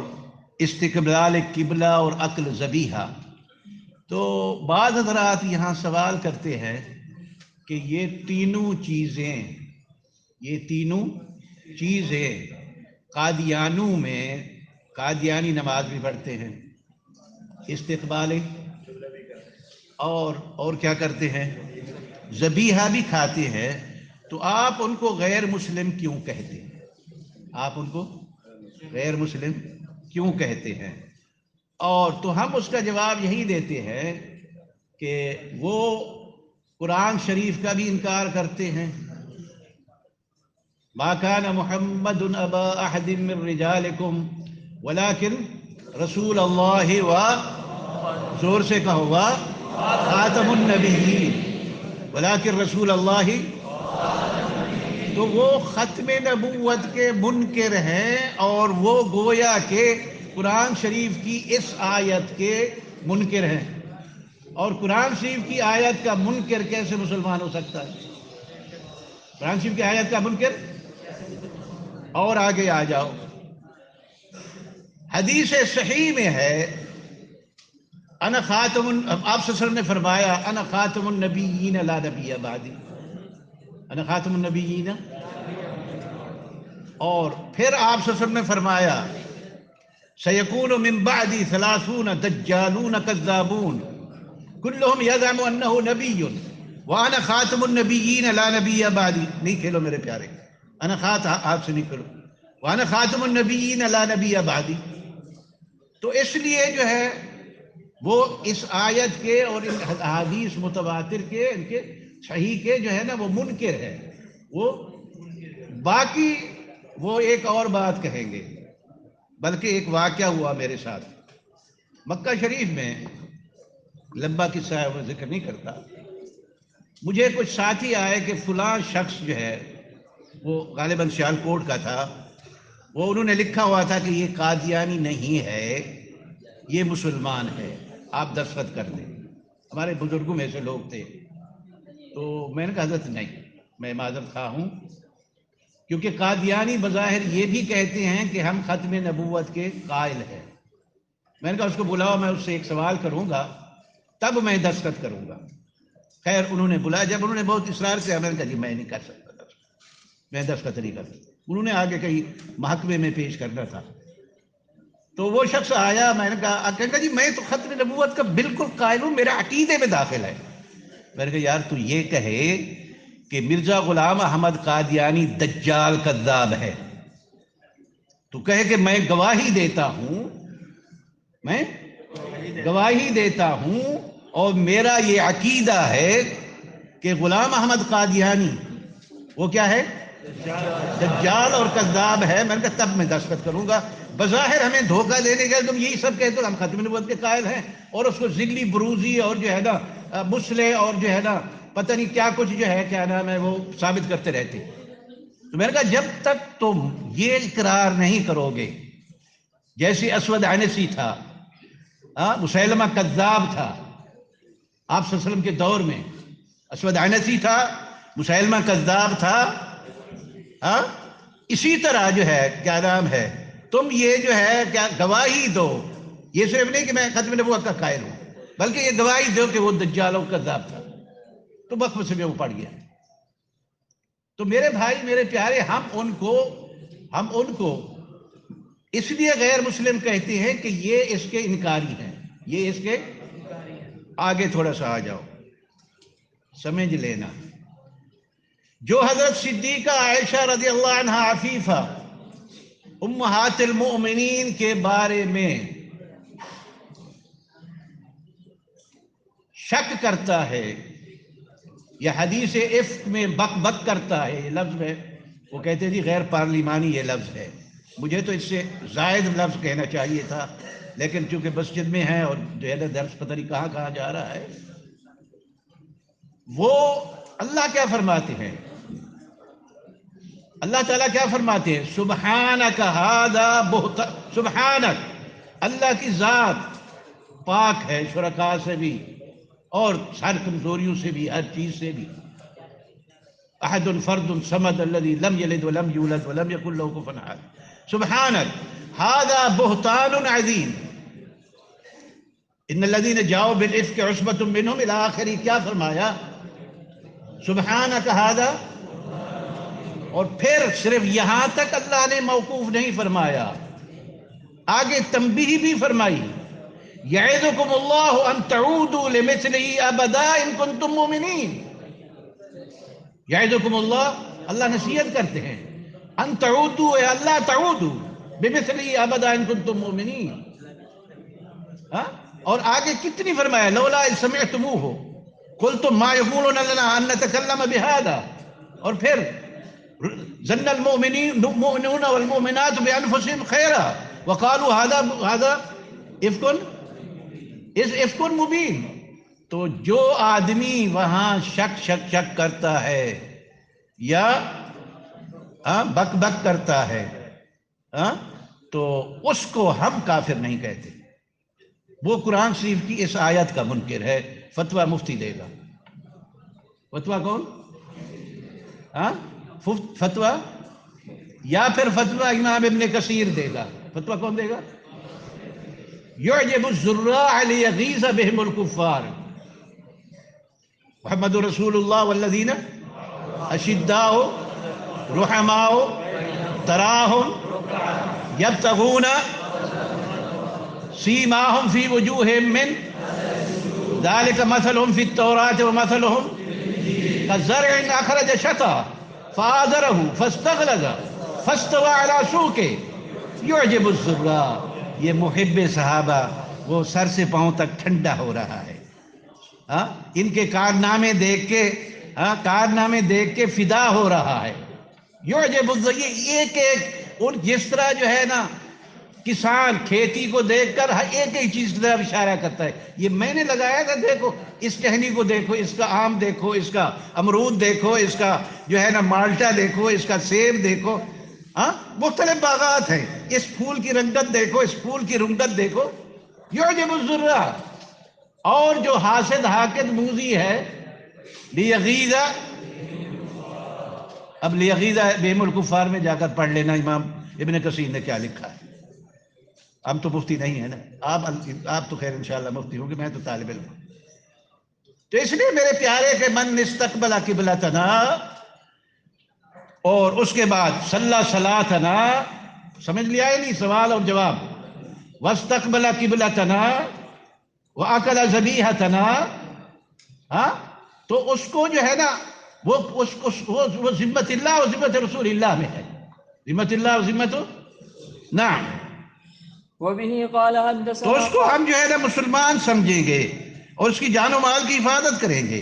استقبال قبلہ اور اکل ذبیحہ۔ تو بعض حضرات یہاں سوال کرتے ہیں کہ یہ تینوں چیزیں قادیانوں میں، قادیانی نماز بھی پڑھتے ہیں، استقبال اور کیا کرتے ہیں، ذبیحہ بھی کھاتے ہیں، تو آپ ان کو غیر مسلم کیوں کہتے ہیں؟ آپ ان کو غیر مسلم کیوں کہتے ہیں؟ اور تو ہم اس کا جواب یہی دیتے ہیں کہ وہ قرآن شریف کا بھی انکار کرتے ہیں، ما كان محمد ابا احد من رجالکم ولكن رسول اللہ و زور سے کہو گا خاتم النبیین، ولكن رسول اللہ۔ تو وہ ختم نبوت کے منکر ہیں، اور وہ گویا کہ قرآن شریف کی اس آیت کے منکر ہیں۔ اور قرآن شریف کی آیت کا منکر کیسے مسلمان ہو سکتا ہے؟ قرآن شریف کی آیت کا منکر؟ اور آگے آ جاؤ، حدیث صحیح میں ہے، انا خاتم، آپ صلی اللہ علیہ وسلم نے فرمایا انا خاتم النبیین لا نبی بعدی، انا خاتم النبیین، اور پھر آپ صلی اللہ علیہ وسلم نے فرمایا سیکون من بعدی 30 دجالون کذابون کلہم یزعم انہ نبی وانا خاتم النبیین لا نبی بعدی۔ نہیں کھیلو میرے پیارے، انا خاتم، آپ سے نہیں کھیلو، وانا خاتم النبیین لا نبی بعدی۔ تو اس لیے جو ہے وہ اس آیت کے اور ان احادیث متواتر کے، ان کے صحیح کے جو ہے نا وہ منکر ہے۔ وہ باقی وہ ایک اور بات کہیں گے، بلکہ ایک واقعہ ہوا میرے ساتھ مکہ شریف میں، لمبا قصہ ہے، وہ ذکر نہیں کرتا۔ مجھے کچھ ساتھی آئے کہ فلاں شخص جو ہے، وہ غالباً سیالکوٹ کا تھا، وہ انہوں نے لکھا ہوا تھا کہ یہ قادیانی نہیں ہے، یہ مسلمان ہے، آپ دستخط کر دیں۔ ہمارے بزرگوں میں سے لوگ تھے، تو میں نے کہا حضرت نہیں، میں معذرت خواہ ہوں، کیونکہ قادیانی بظاہر یہ بھی کہتے ہیں کہ ہم ختم نبوت کے قائل ہیں۔ میں نے کہا اس کو بلاؤ، میں اس سے ایک سوال کروں گا تب میں دستخط کروں گا۔ خیر انہوں نے بلایا، جب انہوں نے بہت اصرار سے، میں نے کہا جی میں نہیں کر سکتا دستخط، میں دستخط نہیں کر سکتا۔ انہوں نے آگے کہیں محکمے میں پیش کرنا تھا، تو وہ شخص آیا، میں نے کہا جی میں تو ختم نبوت کا بالکل قائل ہوں، میرا عقیدے میں داخل ہے۔ میں نے کہا یار تو یہ کہے کہ مرزا غلام احمد قادیانی دجال کذاب ہے، تو کہے کہ میں گواہی دیتا ہوں، میں گواہی دیتا ہوں اور میرا یہ عقیدہ ہے کہ غلام احمد قادیانی وہ کیا ہے؟ دجال اور کذاب ہے۔ میں نے کہا تب میں دستخط کروں گا۔ بظاہر ہمیں دھوکہ دینے کے تم یہی سب کہتے ہو ہم ختم نبوت کے قائل ہیں، اور اس کو ذلی بروزی اور جو ہے نا مسلح اور جو ہے نا پتہ نہیں کیا کچھ جو ہے کیا نام ہے وہ ثابت کرتے رہتے۔ تو میں نے کہا جب تک تم یہ اقرار نہیں کرو گے، جیسے اسود عنسی تھا، مسیلمہ کذاب تھا، آپ صلی اللہ علیہ وسلم کے دور میں اسود عنسی تھا، مسیلمہ کذاب تھا، اسی طرح جو ہے کیا نام ہے تم یہ جو ہے کیا گواہی دو، یہ صرف نہیں کہ میں ختم نبوت کا قائل ہوں، بلکہ یہ گواہی دو کہ وہ دجال و کذاب تھا۔ تو وقت سے وہ پڑ گیا۔ تو میرے بھائی، میرے پیارے، ہم ان کو اس لیے غیر مسلم کہتے ہیں کہ یہ اس کے انکاری ہیں، یہ اس کے آگے تھوڑا سا آ جاؤ سمجھ لینا۔ جو حضرت صدیقہ عائشہ رضی اللہ عنہ عفیفہ امہات المؤمنین کے بارے میں شک کرتا ہے یا حدیث افک میں بک بک کرتا ہے، یہ لفظ ہے، وہ کہتے ہیں جی غیر پارلیمانی یہ لفظ ہے، مجھے تو اس سے زائد لفظ کہنا چاہیے تھا، لیکن چونکہ مسجد میں ہے اور جو ہے درس پتہ نہیں کہاں کہاں جا رہا ہے۔ وہ اللہ کیا فرماتے ہیں؟ اللہ تعالیٰ کیا فرماتے ہیں؟ سبحانک ھذا بہتان، سبحانک، اللہ کی ذات پاک ہے شرکاء سے بھی اور ہر کمزوریوں سے بھی، ہر چیز سے بھی۔ احد فرد صمد الذی لم یلد ولم یولد ولم یکن لہ کفوا احد، سبحانک ھذا بہتان عظیم، ان الذین جاؤوا بالافک عصبۃ منہم الی آخر۔ کیا فرمایا؟ سبحانک ھذا، اور پھر صرف یہاں تک اللہ نے موقوف نہیں فرمایا، آگے تنبیہ بھی فرمائی، یعظکم اللہ ان تعودوا لمثلہ ابدا ان کنتم مؤمنین۔ یعظکم اللہ، اللہ نصیحت کرتے ہیں، ان تعودوا، اے اللہ تعودوا بمثلہ ابدا ان کنتم مؤمنین۔ اور آگے کتنی فرمایا، لولا اذ سمعتموہ قلتم ما یکون لنا ان نتکلم بہذا، اور پھر ظن المؤمنون والمؤمنات بانفسهم خیرا وقالوا هذا افک مبین۔ تو جو آدمی وہاں شک کرتا ہے یا بک بک کرتا ہے تو اس کو ہم کافر نہیں کہتے. وہ قرآن شریف کی اس آیت کا منکر ہے. فتویٰ مفتی دے گا. فتویٰ کون؟ فتویٰ یا پھر فتویٰ امام ابن کثیر دے گا. فتویٰ کون دے گا؟ یعجب الزراع لیغیظ بہم الکفار. محمد رسول اللہ والذین اشداء رحماء تراہم یبتغون سیماہم فی وجوہہم من ذالک مثلہم فی التوراۃ ومثلہم كزرع اخرج شطأه فآزره فاستغلظ فاستوى على سوقه يعجب الزراع. یہ محب صحابہ وہ سر سے پاؤں تک ٹھنڈا ہو رہا ہے. ان کے کارنامے دیکھ کے فدا ہو رہا ہے. یعجب الزراع، ایک ان جس طرح جو ہے نا کسان کھیتی کو دیکھ کر ایک ایک چیز کی طرف اشارہ کرتا ہے. یہ میں نے لگایا تھا، دیکھو اس ٹہنی کو دیکھو، اس کا آم دیکھو، اس کا امرود دیکھو، اس کا جو ہے نا مالٹا دیکھو، اس کا سیب دیکھو. مختلف باغات ہیں. اس پھول کی رنگت دیکھو، اس پھول کی رنگت دیکھو. یعجب الزراع. اور جو حاسد حاقد موذی ہے لیغیظ، اب لیغیظ بہم الکفار میں جا کر پڑھ لینا امام ابن کثیر نے کیا لکھا ہے. ہم تو مفتی نہیں ہیں نا. آپ تو خیر انشاءاللہ مفتی ہوں گے، میں تو طالب علم ہوں. تو اس لیے میرے پیارے کہ من استقبل قبلتنا، اور اس کے بعد صلی صلاتنا، سمجھ لیا ہے نہیں سوال اور جواب. واستقبل قبلتنا واکل ذبیحتنا، تو اس کو جو ہے نا وہ ذمت اللہ اور ذمت رسول اللہ میں ہے. ذمت اللہ اور ذمت نعم. وبه قال تو حدثنا اس کو ہم جو ہے نا مسلمان سمجھیں گے اور اس کی جان و مال کی حفاظت کریں گے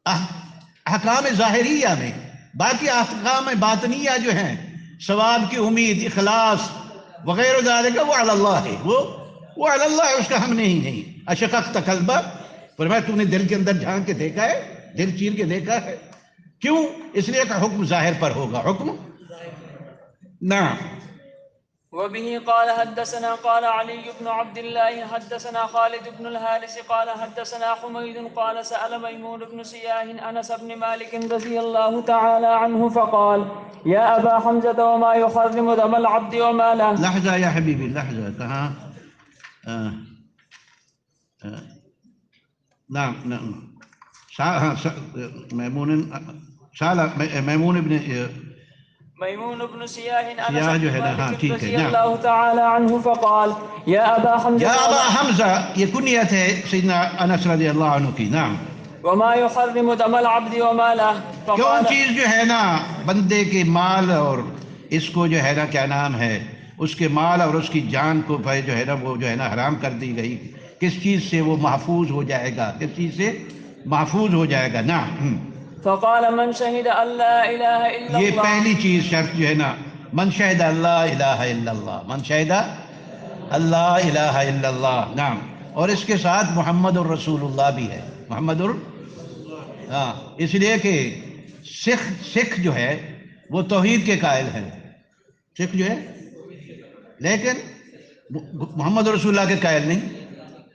احکام ظاہریہ میں. باقی احکام باطنیہ جو ہیں، ثواب کی امید، اخلاص وغیرہ ذالک، وہ علی اللہ ہے. وہ علی اللہ ہے، اس کا ہم نہیں. اشققت قلبہ، فرمایا تو نے دل کے اندر جھانک کے دیکھا ہے، دل چیر کے دیکھا ہے. کیوں؟ اس لیے کہ حکم ظاہر پر ہوگا. حکم نعم. وبه قال حدثنا قال علي بن عبد الله حدثنا خالد بن الحارث قال حدثنا حميد قال سأل ميمون بن سياه أنس بن مالك رضي الله تعالى عنه فقال يا أبا حمزة وما يحرم دم العبد وماله. لحظة يا حبيبي، لحظة. کہاں؟ نعم. میمون بن سیاہ سیاہ جو ہے نا، ہاں ٹھیک ہے. رضی اللہ تعالی عنہ فقال یا ابا حمزہ، یا ابا حمزہ، یہ کنیت ہے سیدنا انس رضی اللہ عنہ کی. نعم. وما يحرم دم العبد وماله. کون چیز جو ہے نا بندے کے مال اور اس کو جو ہے نا کیا نام ہے، اس کے مال اور اس کی جان کو جو ہے نا وہ جو ہے نا حرام کر دی گئی. کس چیز سے وہ محفوظ ہو جائے گا؟ کس چیز سے محفوظ ہو جائے گا؟ نعم. فقال من شهد ان لا اله الا اللہ. یہ پہلی چیز شرط جو ہے نا، من شہد اللہ الہ الا اللہ، من شہد اللہ الہ الا اللہ. نعم. اور اس کے ساتھ محمد الرسول اللہ بھی ہے. محمد اس لیے کہ سکھ جو ہے وہ توحید کے قائل ہیں. سکھ جو ہے لیکن محمد رسول اللہ کے قائل نہیں.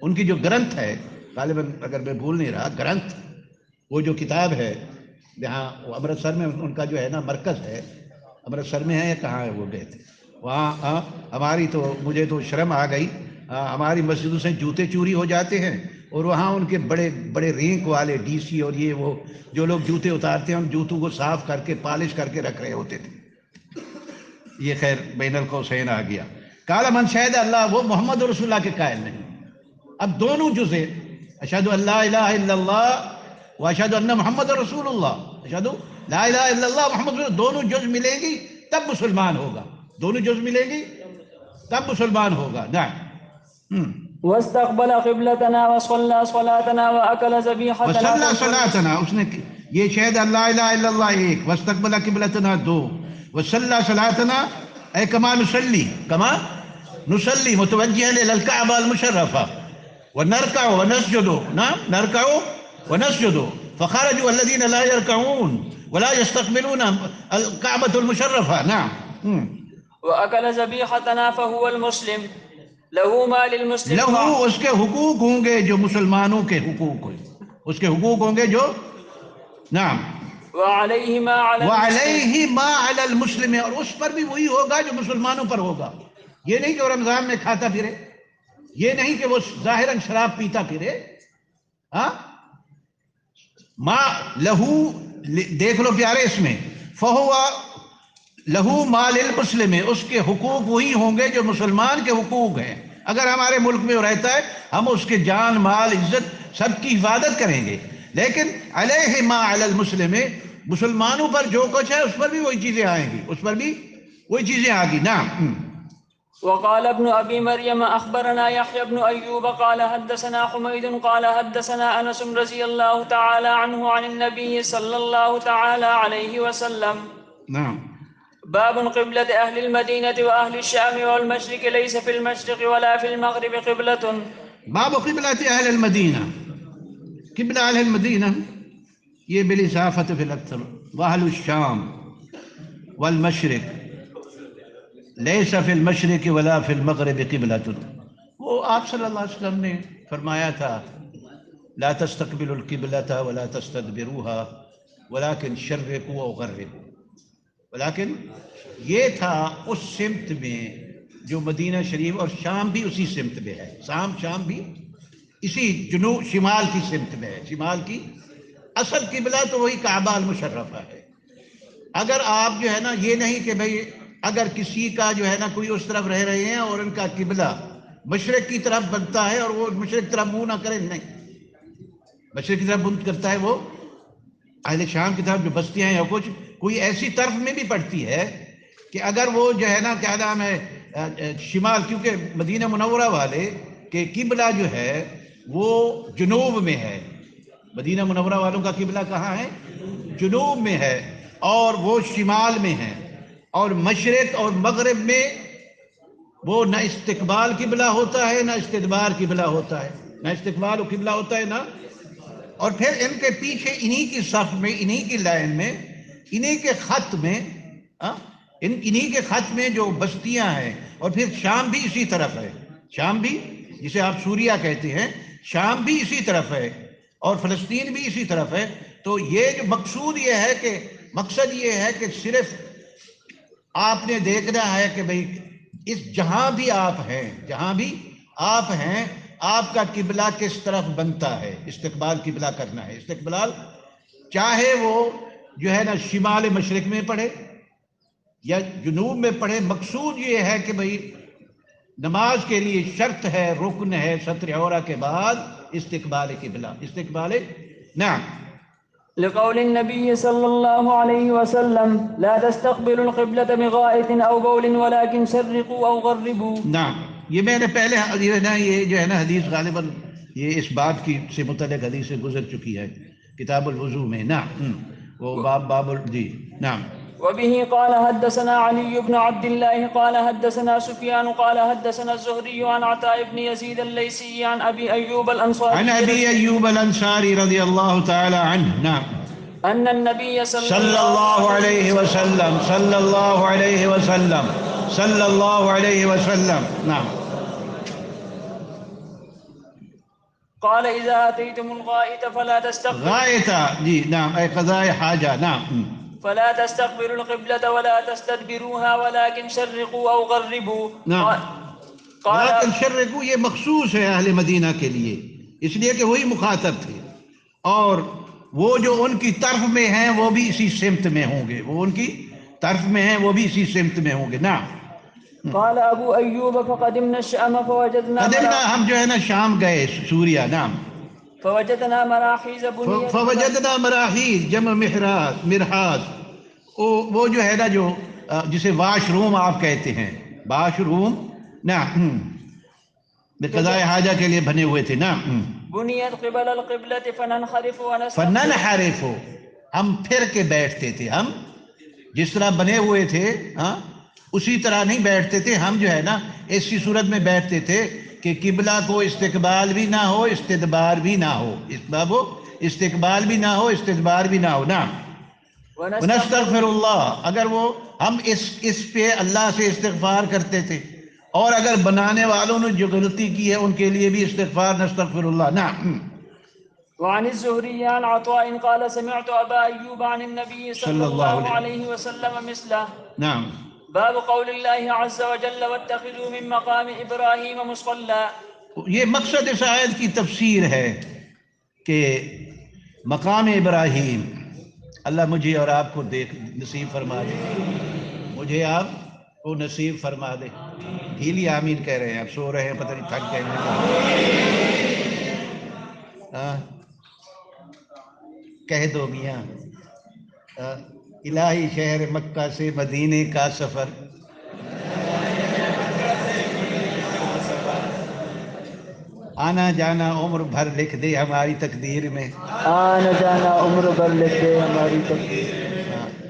ان کی جو گرنتھ ہے، غالباً اگر میں بھول نہیں رہا، گرنتھ وہ جو کتاب ہے جہاں وہ امرتسر میں ان کا جو ہے نا مرکز ہے، امرتسر میں ہے یا کہاں ہے وہ گئے تھے وہاں. ہماری تو مجھے تو شرم آ گئی، ہماری مسجدوں سے جوتے چوری ہو جاتے ہیں اور وہاں ان کے بڑے بڑے رینک والے ڈی سی اور یہ وہ جو لوگ جوتے اتارتے ہیں ان جوتوں کو صاف کر کے پالش کر کے رکھ رہے ہوتے تھے. یہ خیر بین القوسین آ گیا. قال من شہد اللہ، وہ محمد رسول اللہ کے قائل نہیں. اب دونوں جزء، اشہد ان لا الہ الا اللہ واشہد ان محمد رسول اللہ، اشہد لا الہ الا اللہ محمد رسول اللہ، دونوں جز ملیں گی تب مسلمان ہوگا. دونوں جز ملیں گی تب مسلمان ہوگا. نعم. واستقبل قبلتنا وصلى صلاتنا واكل ذبيحتنا. وصلى صلاتنا، اس نے یہ شہد اللہ الہ الا اللہ ایک، واستقبل قبلتنا دو، وصلى صلاتنا اے کما نصلی، کما نصلی متوجہا الی الکعبہ المشرفہ، ونرکع ونسجد. نعم، نرکع ونسجد. فخرجوا الذين لا يركعون ولا يستقبلون الكعبة المشرفة. نعم. وأكل ذبيحتنا فهو المسلم له ما للمسلم لہو اس کے حقوق ہوں گے جو مسلمانوں کے حقوق ہیں، اس کے حقوق ہوں گے جو نعم وعليه ما على المسلم وعلیہ ما علی المسلم، اور اس پر بھی وہی ہوگا جو مسلمانوں پر ہوگا. یہ نہیں کہ وہ رمضان میں کھاتا پھرے، یہ نہیں کہ وہ ظاہراً شراب پیتا پھرے. ہاں ما لہو، دیکھ لو پیارے اس میں، فہو لہو مال المسلم، اس کے حقوق وہی ہوں گے جو مسلمان کے حقوق ہیں. اگر ہمارے ملک میں وہ رہتا ہے ہم اس کے جان مال عزت سب کی حفاظت کریں گے، لیکن علیہ ما علی المسلم، مسلمانوں پر جو کچھ ہے اس پر بھی وہی چیزیں آئیں گی، اس پر بھی وہی چیزیں آ گی. نعم. وقال ابن أبي مريم أخبرنا يحيى بن أيوب قال حدثنا حميد قال حدثنا أنس رضي الله تعالى عنه عن النبي صلى الله تعالى عليه وسلم. نعم. باب قبلة أهل المدينة وأهل الشام والمشرق ليس في المشرق ولا في المغرب قبلة. باب قبلة أهل المدينة، قبلة أهل المدينة یہ بالإضافة في الأكثر، وأهل الشام والمشرق ليس في المشرق ولا في المغرب قبلة. وہ آپ صلی اللہ علیہ وسلم نے فرمایا تھا لا تستقبلوا القبلة ولا تستدبروها ولكن شرقوا أو غربوا، ولیکن یہ تھا اس سمت میں جو مدینہ شریف اور شام بھی اسی سمت میں ہے، شام بھی اسی جنوب شمال کی سمت میں ہے. شمال کی اصل قبلہ تو وہی کعبہ المشرفہ ہے. اگر آپ جو ہے نا یہ نہیں کہ بھئی اگر کسی کا جو ہے نا کوئی اس طرف رہ رہے ہیں اور ان کا قبلہ مشرق کی طرف بنتا ہے اور وہ مشرق طرف منہ نہ کرے، نہیں، مشرق کی طرف منہ کرتا ہے وہ اہل شام کی طرف جو بستیاں ہیں یا کچھ کوئی ایسی طرف میں بھی پڑتی ہے کہ اگر وہ جو ہے نا کیا نام ہے شمال، کیونکہ مدینہ منورہ والے کہ قبلہ جو ہے وہ جنوب میں ہے، مدینہ منورہ والوں کا قبلہ کہاں ہے؟ جنوب میں ہے، اور وہ شمال میں ہے. اور مشرق اور مغرب میں وہ نہ استقبال قبلہ ہوتا ہے نہ استدبار قبلہ ہوتا ہے، نہ استقبال و قبلہ ہوتا ہے نہ. اور پھر ان کے پیچھے انہی کی صف میں، انہی کی لائن میں، انہی کے خط میں، انہی کے خط میں جو بستیاں ہیں. اور پھر شام بھی اسی طرف ہے، شام بھی جسے آپ سوریہ کہتے ہیں، شام بھی اسی طرف ہے اور فلسطین بھی اسی طرف ہے. تو یہ جو مقصود یہ ہے کہ مقصد یہ ہے کہ صرف آپ نے دیکھنا ہے کہ بھئی اس جہاں بھی آپ ہیں آپ کا قبلہ کس طرف بنتا ہے. استقبال قبلہ کرنا ہے، استقبال چاہے وہ جو ہے نا شمال مشرق میں پڑھے یا جنوب میں پڑھے. مقصود یہ ہے کہ بھئی نماز کے لیے شرط ہے، رکن ہے ستر عورہ کے بعد استقبال قبلہ، استقبال. نعم. لقول النبي صلى الله عليه وسلم لا تستقبلوا القبلة بغائط أو بول ولكن شرقوا أو غربوا. نعم. یہ میں نے پہلے یہ جو ہے نا حدیث غالباً یہ اس بات کی سے متعلق حدیث سے گزر چکی ہے کتاب الوضو میں. نعم. وہ باب جی. نعم. وبه قال حدثنا علي بن عبد الله قال حدثنا سفيان قال حدثنا الزهري عن عطاء بن يزيد الليثي عن أبي أيوب الأنصاري عن أبي أيوب الأنصاري رضي الله تعالى عنه. نعم. أن النبي صلى الله عليه وسلم صلى الله عليه وسلم صلى الله عليه وسلم. نعم. قال إذا أتيتم الغائط فلا تستقبلوا غائطة جی نعم أي قضاء حاجة. نعم. فلا تستقبلوا القبلة ولا تستدبروها ولكن شرقوا أو غربوا. نعم. لیکن شرقوا یہ مخصوص ہے اہل مدینہ کے لیے، اس لیے کہ وہی مخاطب تھے، اور وہ جو ان کی طرف میں ہیں وہ بھی اسی سمت میں ہوں گے، وہ ان کی طرف میں ہیں وہ بھی اسی سمت میں ہوں گے. نعم. قال ابو ایوب فقدمنا الشام قدمنا ہم جو ہے نا شام گئے سوریہ. نعم. فوجدنا مراحیز بنیت فوجدنا مراحیز جمع مرحاض، وہ جو ہے نا جو جسے واش روم آپ کہتے ہیں، واش روم. نعم. بقضاء حاجہ کے لیے بنے ہوئے تھے. نعم. بنیت قبل القبلة فننحرف ونستقبل، فننحرف ہم پھر کے بیٹھتے تھے، ہم جس طرح بنے ہوئے تھے اسی طرح نہیں بیٹھتے تھے. ہم جو ہے نا ایسی صورت میں بیٹھتے تھے کہ قبلہ کو استقبال بھی نہ ہو استدبار بھی نہ ہو، استقبال بھی نہ ہو استدبار بھی نہ ہو. نعم. ونستغفر اللہ، اگر وہ ہم اس پہ اللہ سے استغفار کرتے تھے، اور اگر بنانے والوں نے جو غلطی کی ہے ان کے لیے بھی استغفار، نستغفر اللہ. نعم. وعن الزهري عن عطاء قال سمعت أبا أيوب عن النبي صلى الله عليه وسلم مثله. نعم. باب قول الله عز وجل واتخذوا من مقام إبراهيم مصلى. یہ مقصد اس آیت کی تفسیر ہے کہ مقام ابراہیم، اللہ مجھے اور آپ کو نصیب فرما دے، مجھے آپ کو نصیب فرما دے. ڈھیلی آمین کہہ رہے ہیں، آپ سو رہے ہیں، پتہ نہیں تھک گئے. کہہ دو میاں. الہی شہر مکہ سے مدینے کا سفر، آنا جانا عمر بھر لکھ دے ہماری تقدیر میں. آنا جانا عمر بھر لکھ دے ہماری تقدیر.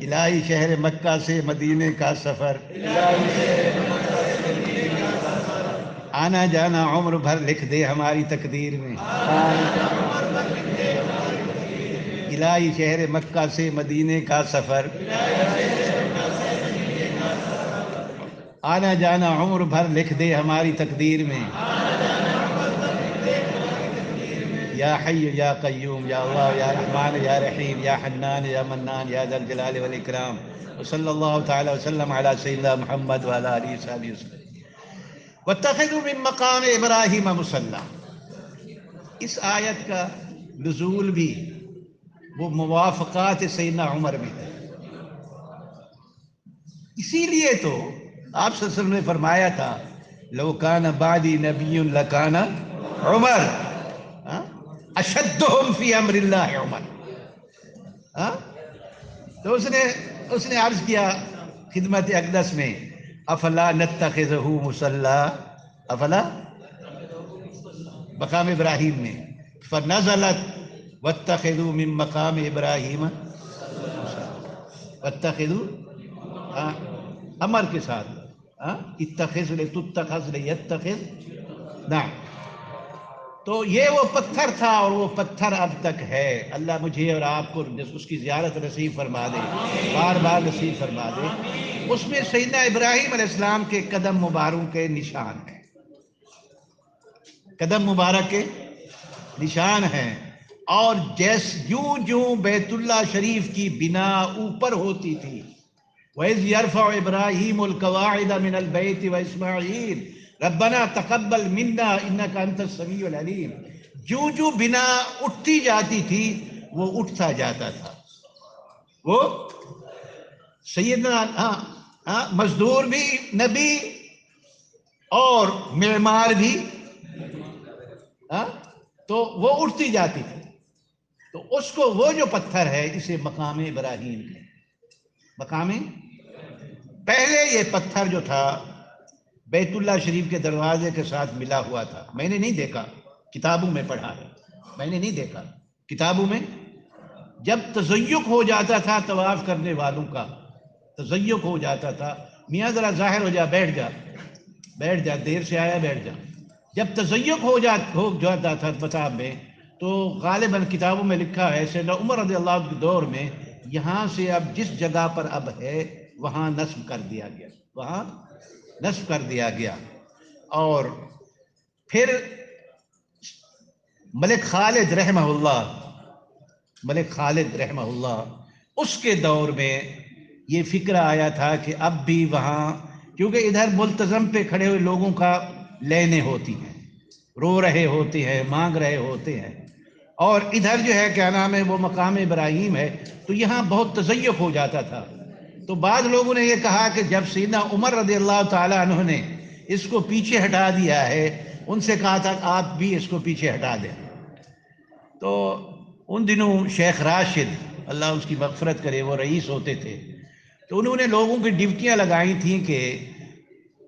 الہی شہر مکہ سے مدینے کا سفر، آنا جانا عمر بھر لکھ دے ہماری تقدیر میں. الہی شہر مکہ سے مدینے کا سفر، آنا جانا عمر بھر لکھ دے ہماری تقدیر میں. یا حی یا قیوم یا اللہ یا رحمان یا رحیم یا حنان یا منان یا ذا الجلال والاکرام. وصلی اللہ تعالی وسلم علی سیدنا محمد وعلی آلہ وصحبہ وسلم. واتخذوا من مقام ابراہیم مصلی. اس آیت کا نزول بھی وہ موافقات سیدنا عمر میں ہے. اسی لیے تو آپ صلی اللہ علیہ وسلم نے فرمایا تھا لو کان بعدی نبی لکان عمر اشدہم فی امر اللہ عمر. تو اس نے عرض کیا خدمت اقدس میں افلا نتخذہ مصلی، افلا مقام ابراہیم میں فنزلت واتخذوا من مقام ابراہیم واتخذوا امر کے ساتھ اتخذ لتتخذ لیتخذ. نعم. تو یہ وہ پتھر تھا اور وہ پتھر اب تک ہے. اللہ مجھے اور آپ کو اس کی زیارت نصیب فرما دے، بار بار نصیب فرما دے. اس میں سیدنا ابراہیم علیہ السلام کے قدم مبارک کے نشان ہیں، قدم مبارک کے نشان ہیں. اور جوں بیت اللہ شریف کی بنا اوپر ہوتی تھی، وَإِذْ يَرْفَعُ إِبْرَاهِيمُ الْقَوَاعِدَ مِنَ الْبَيْتِ وَإِسْمَاعِيلُ رَبَّنَا تَقَبَّلْ مِنَّا إِنَّكَ أَنْتَ السَّمِيعُ الْعَلِيمُ. جو بنا اٹھتی جاتی تھی وہ اٹھتا جاتا تھا. وہ سیدنا مزدور بھی نبی اور معمار بھی، تو وہ اٹھتی جاتی تھی. تو اس کو وہ جو پتھر ہے اسے مقام ابراہیم ہے. مقام پہلے یہ پتھر جو تھا بیت اللہ شریف کے دروازے کے ساتھ ملا ہوا تھا. میں نے نہیں دیکھا، کتابوں میں پڑھا ہے، میں نے نہیں دیکھا کتابوں میں. جب تزیق ہو جاتا تھا طواف کرنے والوں کا، تزیق ہو جاتا تھا، میاں ذرا ظاہر ہو جا، بیٹھ جا، دیر سے آیا بیٹھ جا. جب تزیق ہو جاتا تھا مصحف میں تو غالباً کتابوں میں لکھا ہے سیدنا عمر رضی اللہ عنہ کے دور میں یہاں سے اب جس جگہ پر اب ہے وہاں نصب کر دیا گیا، وہاں نصب کر دیا گیا. اور پھر ملک خالد رحمہ اللہ اس کے دور میں یہ فکر آیا تھا کہ اب بھی وہاں، کیونکہ ادھر ملتزم پہ کھڑے ہوئے لوگوں کا لینے ہوتی ہیں، رو رہے ہوتے ہیں، مانگ رہے ہوتے ہیں، اور ادھر جو ہے کیا نام ہے وہ مقام ابراہیم ہے، تو یہاں بہت تزیق ہو جاتا تھا. تو بعض لوگوں نے یہ کہا کہ جب سیدنا عمر رضی اللہ تعالیٰ عنہ نے اس کو پیچھے ہٹا دیا ہے، ان سے کہا تھا کہ آپ بھی اس کو پیچھے ہٹا دیں. تو ان دنوں شیخ راشد اللہ اس کی مغفرت کرے وہ رئیس ہوتے تھے، تو انہوں نے لوگوں کی ڈیوٹیاں لگائی تھیں کہ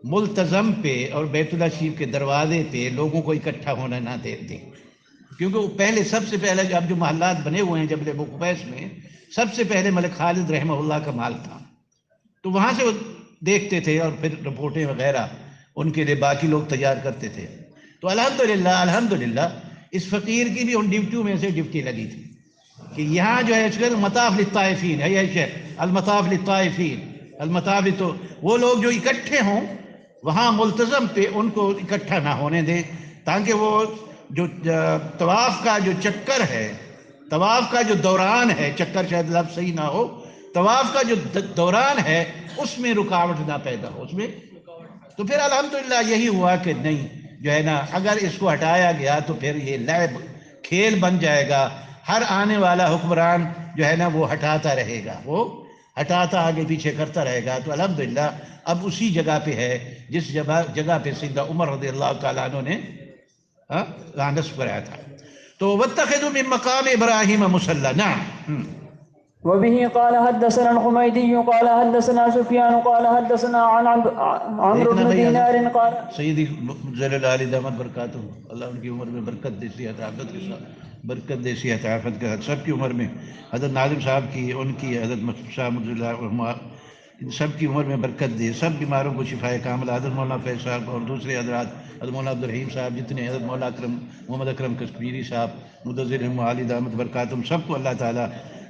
ملتزم پہ اور بیت اللہ شریف کے دروازے پہ لوگوں کو اکٹھا ہونا نہ دیتے، کیونکہ وہ پہلے سب سے پہلے اب جو محلات بنے ہوئے ہیں جبل بقبیس میں سب سے پہلے ملک خالد رحمہ اللہ کا محل تھا. تو وہاں سے وہ دیکھتے تھے اور پھر رپورٹیں وغیرہ ان کے لیے باقی لوگ تیار کرتے تھے. تو الحمدللہ اس فقیر کی بھی ان ڈیوٹیوں میں سے ڈیوٹی لگی تھی. کہ یہاں جو ہے اس کا مطاف للطائفین ہے، یہ شیخ المطاف للطائفین، المطاف تو وہ لوگ جو اکٹھے ہوں وہاں ملتزم پہ ان کو اکٹھا نہ ہونے دیں، تاکہ وہ جو طواف کا جو چکر ہے، طواف کا جو دوران ہے، چکر شاید لفظ صحیح نہ ہو، طواف کا جو دوران ہے اس میں رکاوٹ نہ پیدا ہو اس میں. تو پھر الحمدللہ یہی ہوا کہ نہیں جو ہے نا، اگر اس کو ہٹایا گیا تو پھر یہ لعب کھیل بن جائے گا. ہر آنے والا حکمران جو ہے نا وہ ہٹاتا رہے گا، وہ ہٹاتا آگے پیچھے کرتا رہے گا. تو الحمدللہ اب اسی جگہ پہ ہے جس جگہ پہ سیدنا عمر رضی اللہ تعالیٰ عنہ نے نصب کرایا تھا. تو واتخذوا من مقام ابراہیم مصلی. نعم. وبه قال حدثنا الحميدي قال حدثنا سفيان قال حدثنا عن عمرو دیکھنا بن بھائی دينار قال سیدی ذل العالی دامت برکاتہ، اللہ ان کی عمر میں برکت دے، صحت عافیت کے ساتھ برکت دے، صحت عافیت کے ساتھ سب کی عمر میں، حضرت ناظم صاحب کی، ان کی، حضرت مصطفیٰ صاحب اللہ ان سب کی عمر میں برکت دے، سب بیماروں کو شفاء کامل. حضرت مولانا فیض صاحب اور دوسرے حضرات، حضرت مولانا عبدالرحیم صاحب، جتنے، حضرت مولانا اکرم محمد اکرم کشمیری صاحب مدثر عالی دامت برکاتہم، سب کو اللہ تعالیٰ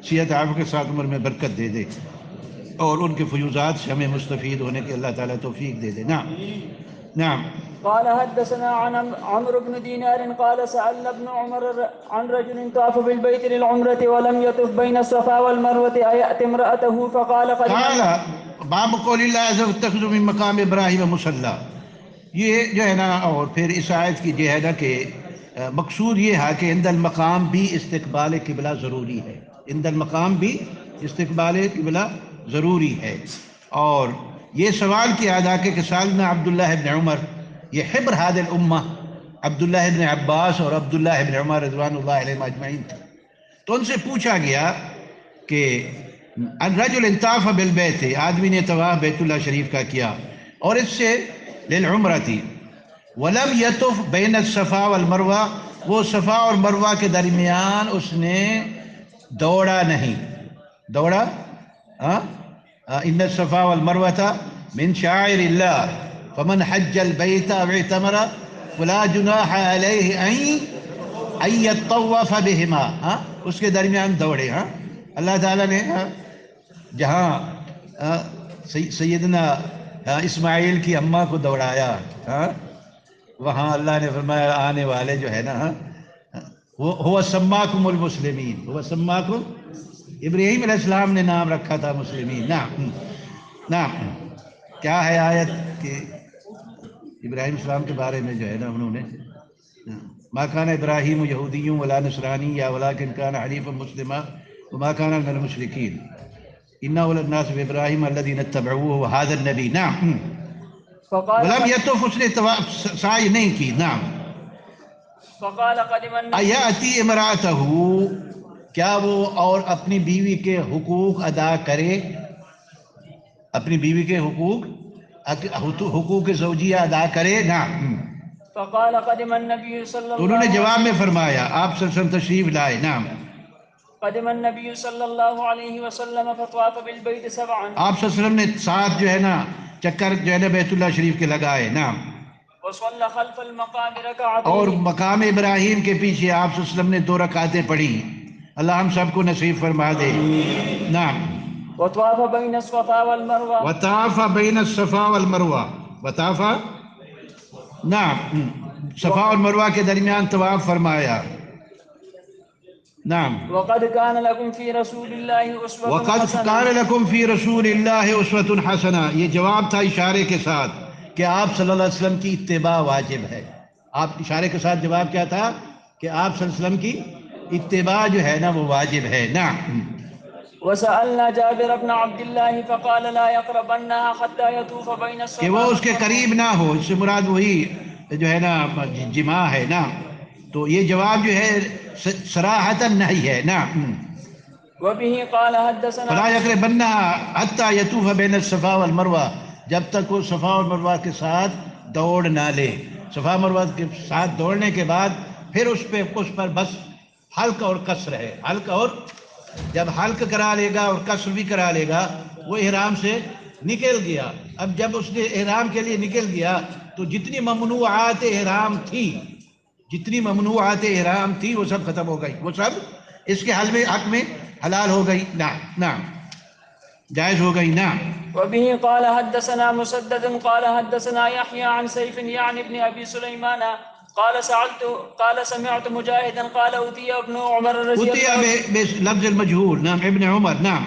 صحت عافیت کے ساتھ عمر میں برکت دے دے اور ان کے فیوزات سے ہمیں مستفید ہونے کی اللہ تعالیٰ توفیق دے دے. نعم. نعم. قال حدثنا عن عمرو بن دينار قال سألنا ابن عمر عن رجل طاف بالبيت للعمرة ولم يطف بين الصفا والمروة أيأتي امرأته فقال قال باب قول اللہ عز واتخذوا من مقام ابراہیم مصلی. یہ جو ہے نا، اور پھر اس آیت کی جو ہے نا کہ مقصود یہ ہے کہ عند المقام بھی استقبال قبلہ ضروری ہے، عند المقام بھی استقبال قبلہ ضروری ہے. اور یہ سوال کیا تھا کہ سالنا عبداللہ ابن عمر، یہ حبر هذه الامہ عبداللہ ابن عباس اور عبداللہ ابن عمر رضوان اللہ علیہم اجمعین تھے. تو ان سے پوچھا گیا کہ الرجل طاف بالبیت، آدمی نے طواف بیت اللہ شریف کا کیا، اور اس سے للعمرتی ولم یطف بین الصفا والمروہ، وہ صفا اور مروہ کے درمیان اس نے دوڑا نہیں، دوڑا ان الصفا والمروہ من شعائر اللہ فمن حج البیت او اعتمر فلا جناح علیہ ان یطوف بہما. اس کے درمیان دوڑے. اللہ تعالیٰ نے جہاں سیدنا اسماعیل کی اماں کو دوڑایا، وہاں اللہ نے فرمایا آنے والے جو ہے نا وہ سماکم المسلمین، وہ سماکم، ابراہیم علیہ السلام نے نام رکھا تھا مسلمین. نعم. نعم. کیا ہے آیت کہ ابراہیم السلام کے بارے میں جو ہے نا انہوں نے ما کان ابراہیم یہودی ولا نصرانی ولکن کان حنیفا مسلما وما کان من المشرکین ان اول الناس بابراہیم الذین اتبعوه وهذا النبی. نعم. ولم یطف، اس نے سعی نہیں کی. نعم. فقال قدم النبی ایاتی امرأتہ، کیا وہ اور اپنی بیوی کے حقوق ادا کرے، اپنی بیوی کے حقوق زوجیہ ادا کرے. نعم. فقال قدم النبی صلی تو انہوں نے اللہ جواب میں فرمایا، آپ صلی اللہ علیہ وسلم تشریف لائے. نعم. قدم النبی صلی اللہ علیہ وسلم فطواف بالبیت سبعا، آپ صلی اللہ علیہ وسلم نے 7 جو ہے نا چکر جو ہے نا بیت اللہ شریف کے لگائے. نعم. وصلى خلف المقام اور ركعتين، مقام ابراہیم کے پیچھے آپ صلی اللہ علیہ وسلم نے 2 رکعتیں پڑھی. اللہ ہم سب کو نصیب فرما دے. نعم. وطواف بين الصفا والمروة، وطاف بین الصفا والمروہ، وطاف، نعم، صفا اور مروہ کے درمیان طواف فرمایا. نعم. وقد كان لكم في رسول الله أسوة وقد حسنة، كان لكم في رسول اللہ اسوۃ حسنہ. یہ جواب تھا اشارے کے ساتھ کہ آپ صلی اللہ علیہ وسلم کی اتباع واجب ہے. آپ اشارے کے ساتھ جواب کیا تھا کہ آپ صلی اللہ علیہ وسلم کی اتباع جو ہے نا وہ واجب ہے. نعم. وسألنا جابر بن عبد الله فقال لا يقربنها حتى يطوف بين کہ الصفا وہ اس کے والمروة. قریب نہ ہو، اس سے مراد وہی جو ہے نا جماع ہے. نا تو یہ جواب جو ہے صراحتاً نہیں ہے. نعم. وبه قال حدثنا فلا يقربنها حتى يطوف بين الصفا والمروہ، جب تک وہ صفا اور مروہ کے ساتھ دوڑ نہ لے. صفا مروہ کے ساتھ دوڑنے کے بعد پھر اس پر بس حلق اور قصر ہے. حلق، اور جب حلق کرا لے گا اور قصر بھی کرا لے گا وہ احرام سے نکل گیا. اب جب اس نے احرام کے لیے نکل گیا تو جتنی ممنوعات احرام تھی، جتنی ممنوعات احرام تھی وہ سب ختم ہو گئی، وہ سب اس کے حق میں حلال ہو گئی. نعم نعم جائز ہو گئی. نعم. وبه قال حدثنا مسدد قال حدثنا يحيى عن سيف يعني ابن أبي سليمان قال سمعت مجاهدا قال أوتي ابن عمر رضي أتي الله بلفظ المجهول. نعم ابن عمر. نعم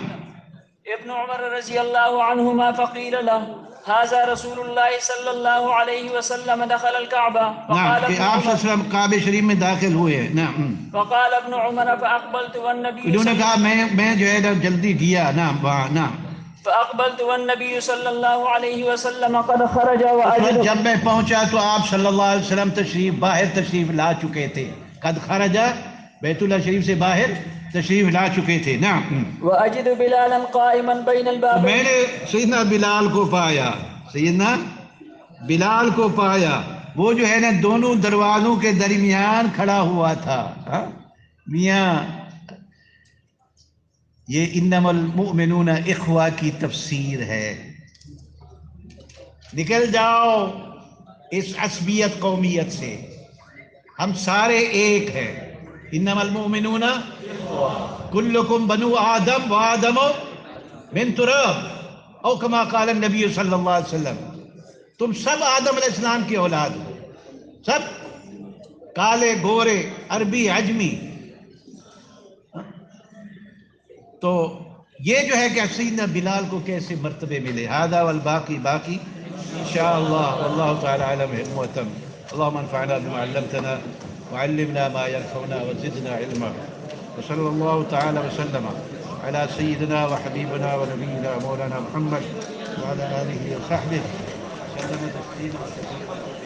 ابن عمر رضي الله عنهما فقيل له هذا رسول الله صلى الله عليه وسلم دخل الكعبة. نعم کہ آپ صلی اللہ علیہ وسلم کعبہ شریف میں داخل ہوئے. نعم. فقال ابن عمر فأقبلت والنبي انہوں نے کہا میں جو ہے جلدی گیا. نعم وہاں. نعم. فأقبلت والنبي صلى الله عليه وسلم قد خرج وأجد. جب میں پہنچا تو آپ صلی اللہ علیہ وسلم باہر تشریف لا چکے تھے. قد خرج بیت اللہ شریف سے باہر تشریف لا چکے تھے. نعم. وأجد بلالا قائما بين الباب. میں نے سیدنا بلال کو پایا. سیدنا بلال کو پایا وہ جو ہے نا دونوں دروازوں کے درمیان کھڑا ہوا تھا. میاں یہ انما المؤمنون اخوہ کی تفسیر ہے. نکل جاؤ اس عصبیت قومیت سے. ہم سارے ایک ہیں. انما المؤمنون کلکم بنو آدم وآدم من تراب او کما قال النبی صلی اللہ علیہ وسلم. تم سب آدم علیہ السلام کی اولاد ہو. سب کالے گورے عربی عجمی. تو یہ جو ہے کہ سیدنا بلال کو کیسے مرتبے ملے. هذا والباقی باقی انشاءاللہ واللہ تعالی علم محتم. اللهم انفعنا بما علمتنا وعلمنا ما ينفعنا وزدنا علما. وصلى الله تعالى وسلم على سيدنا وحبيبنا ونبينا مولانا محمد وعلى آله وصحبه وسلم تسليما كثيرا.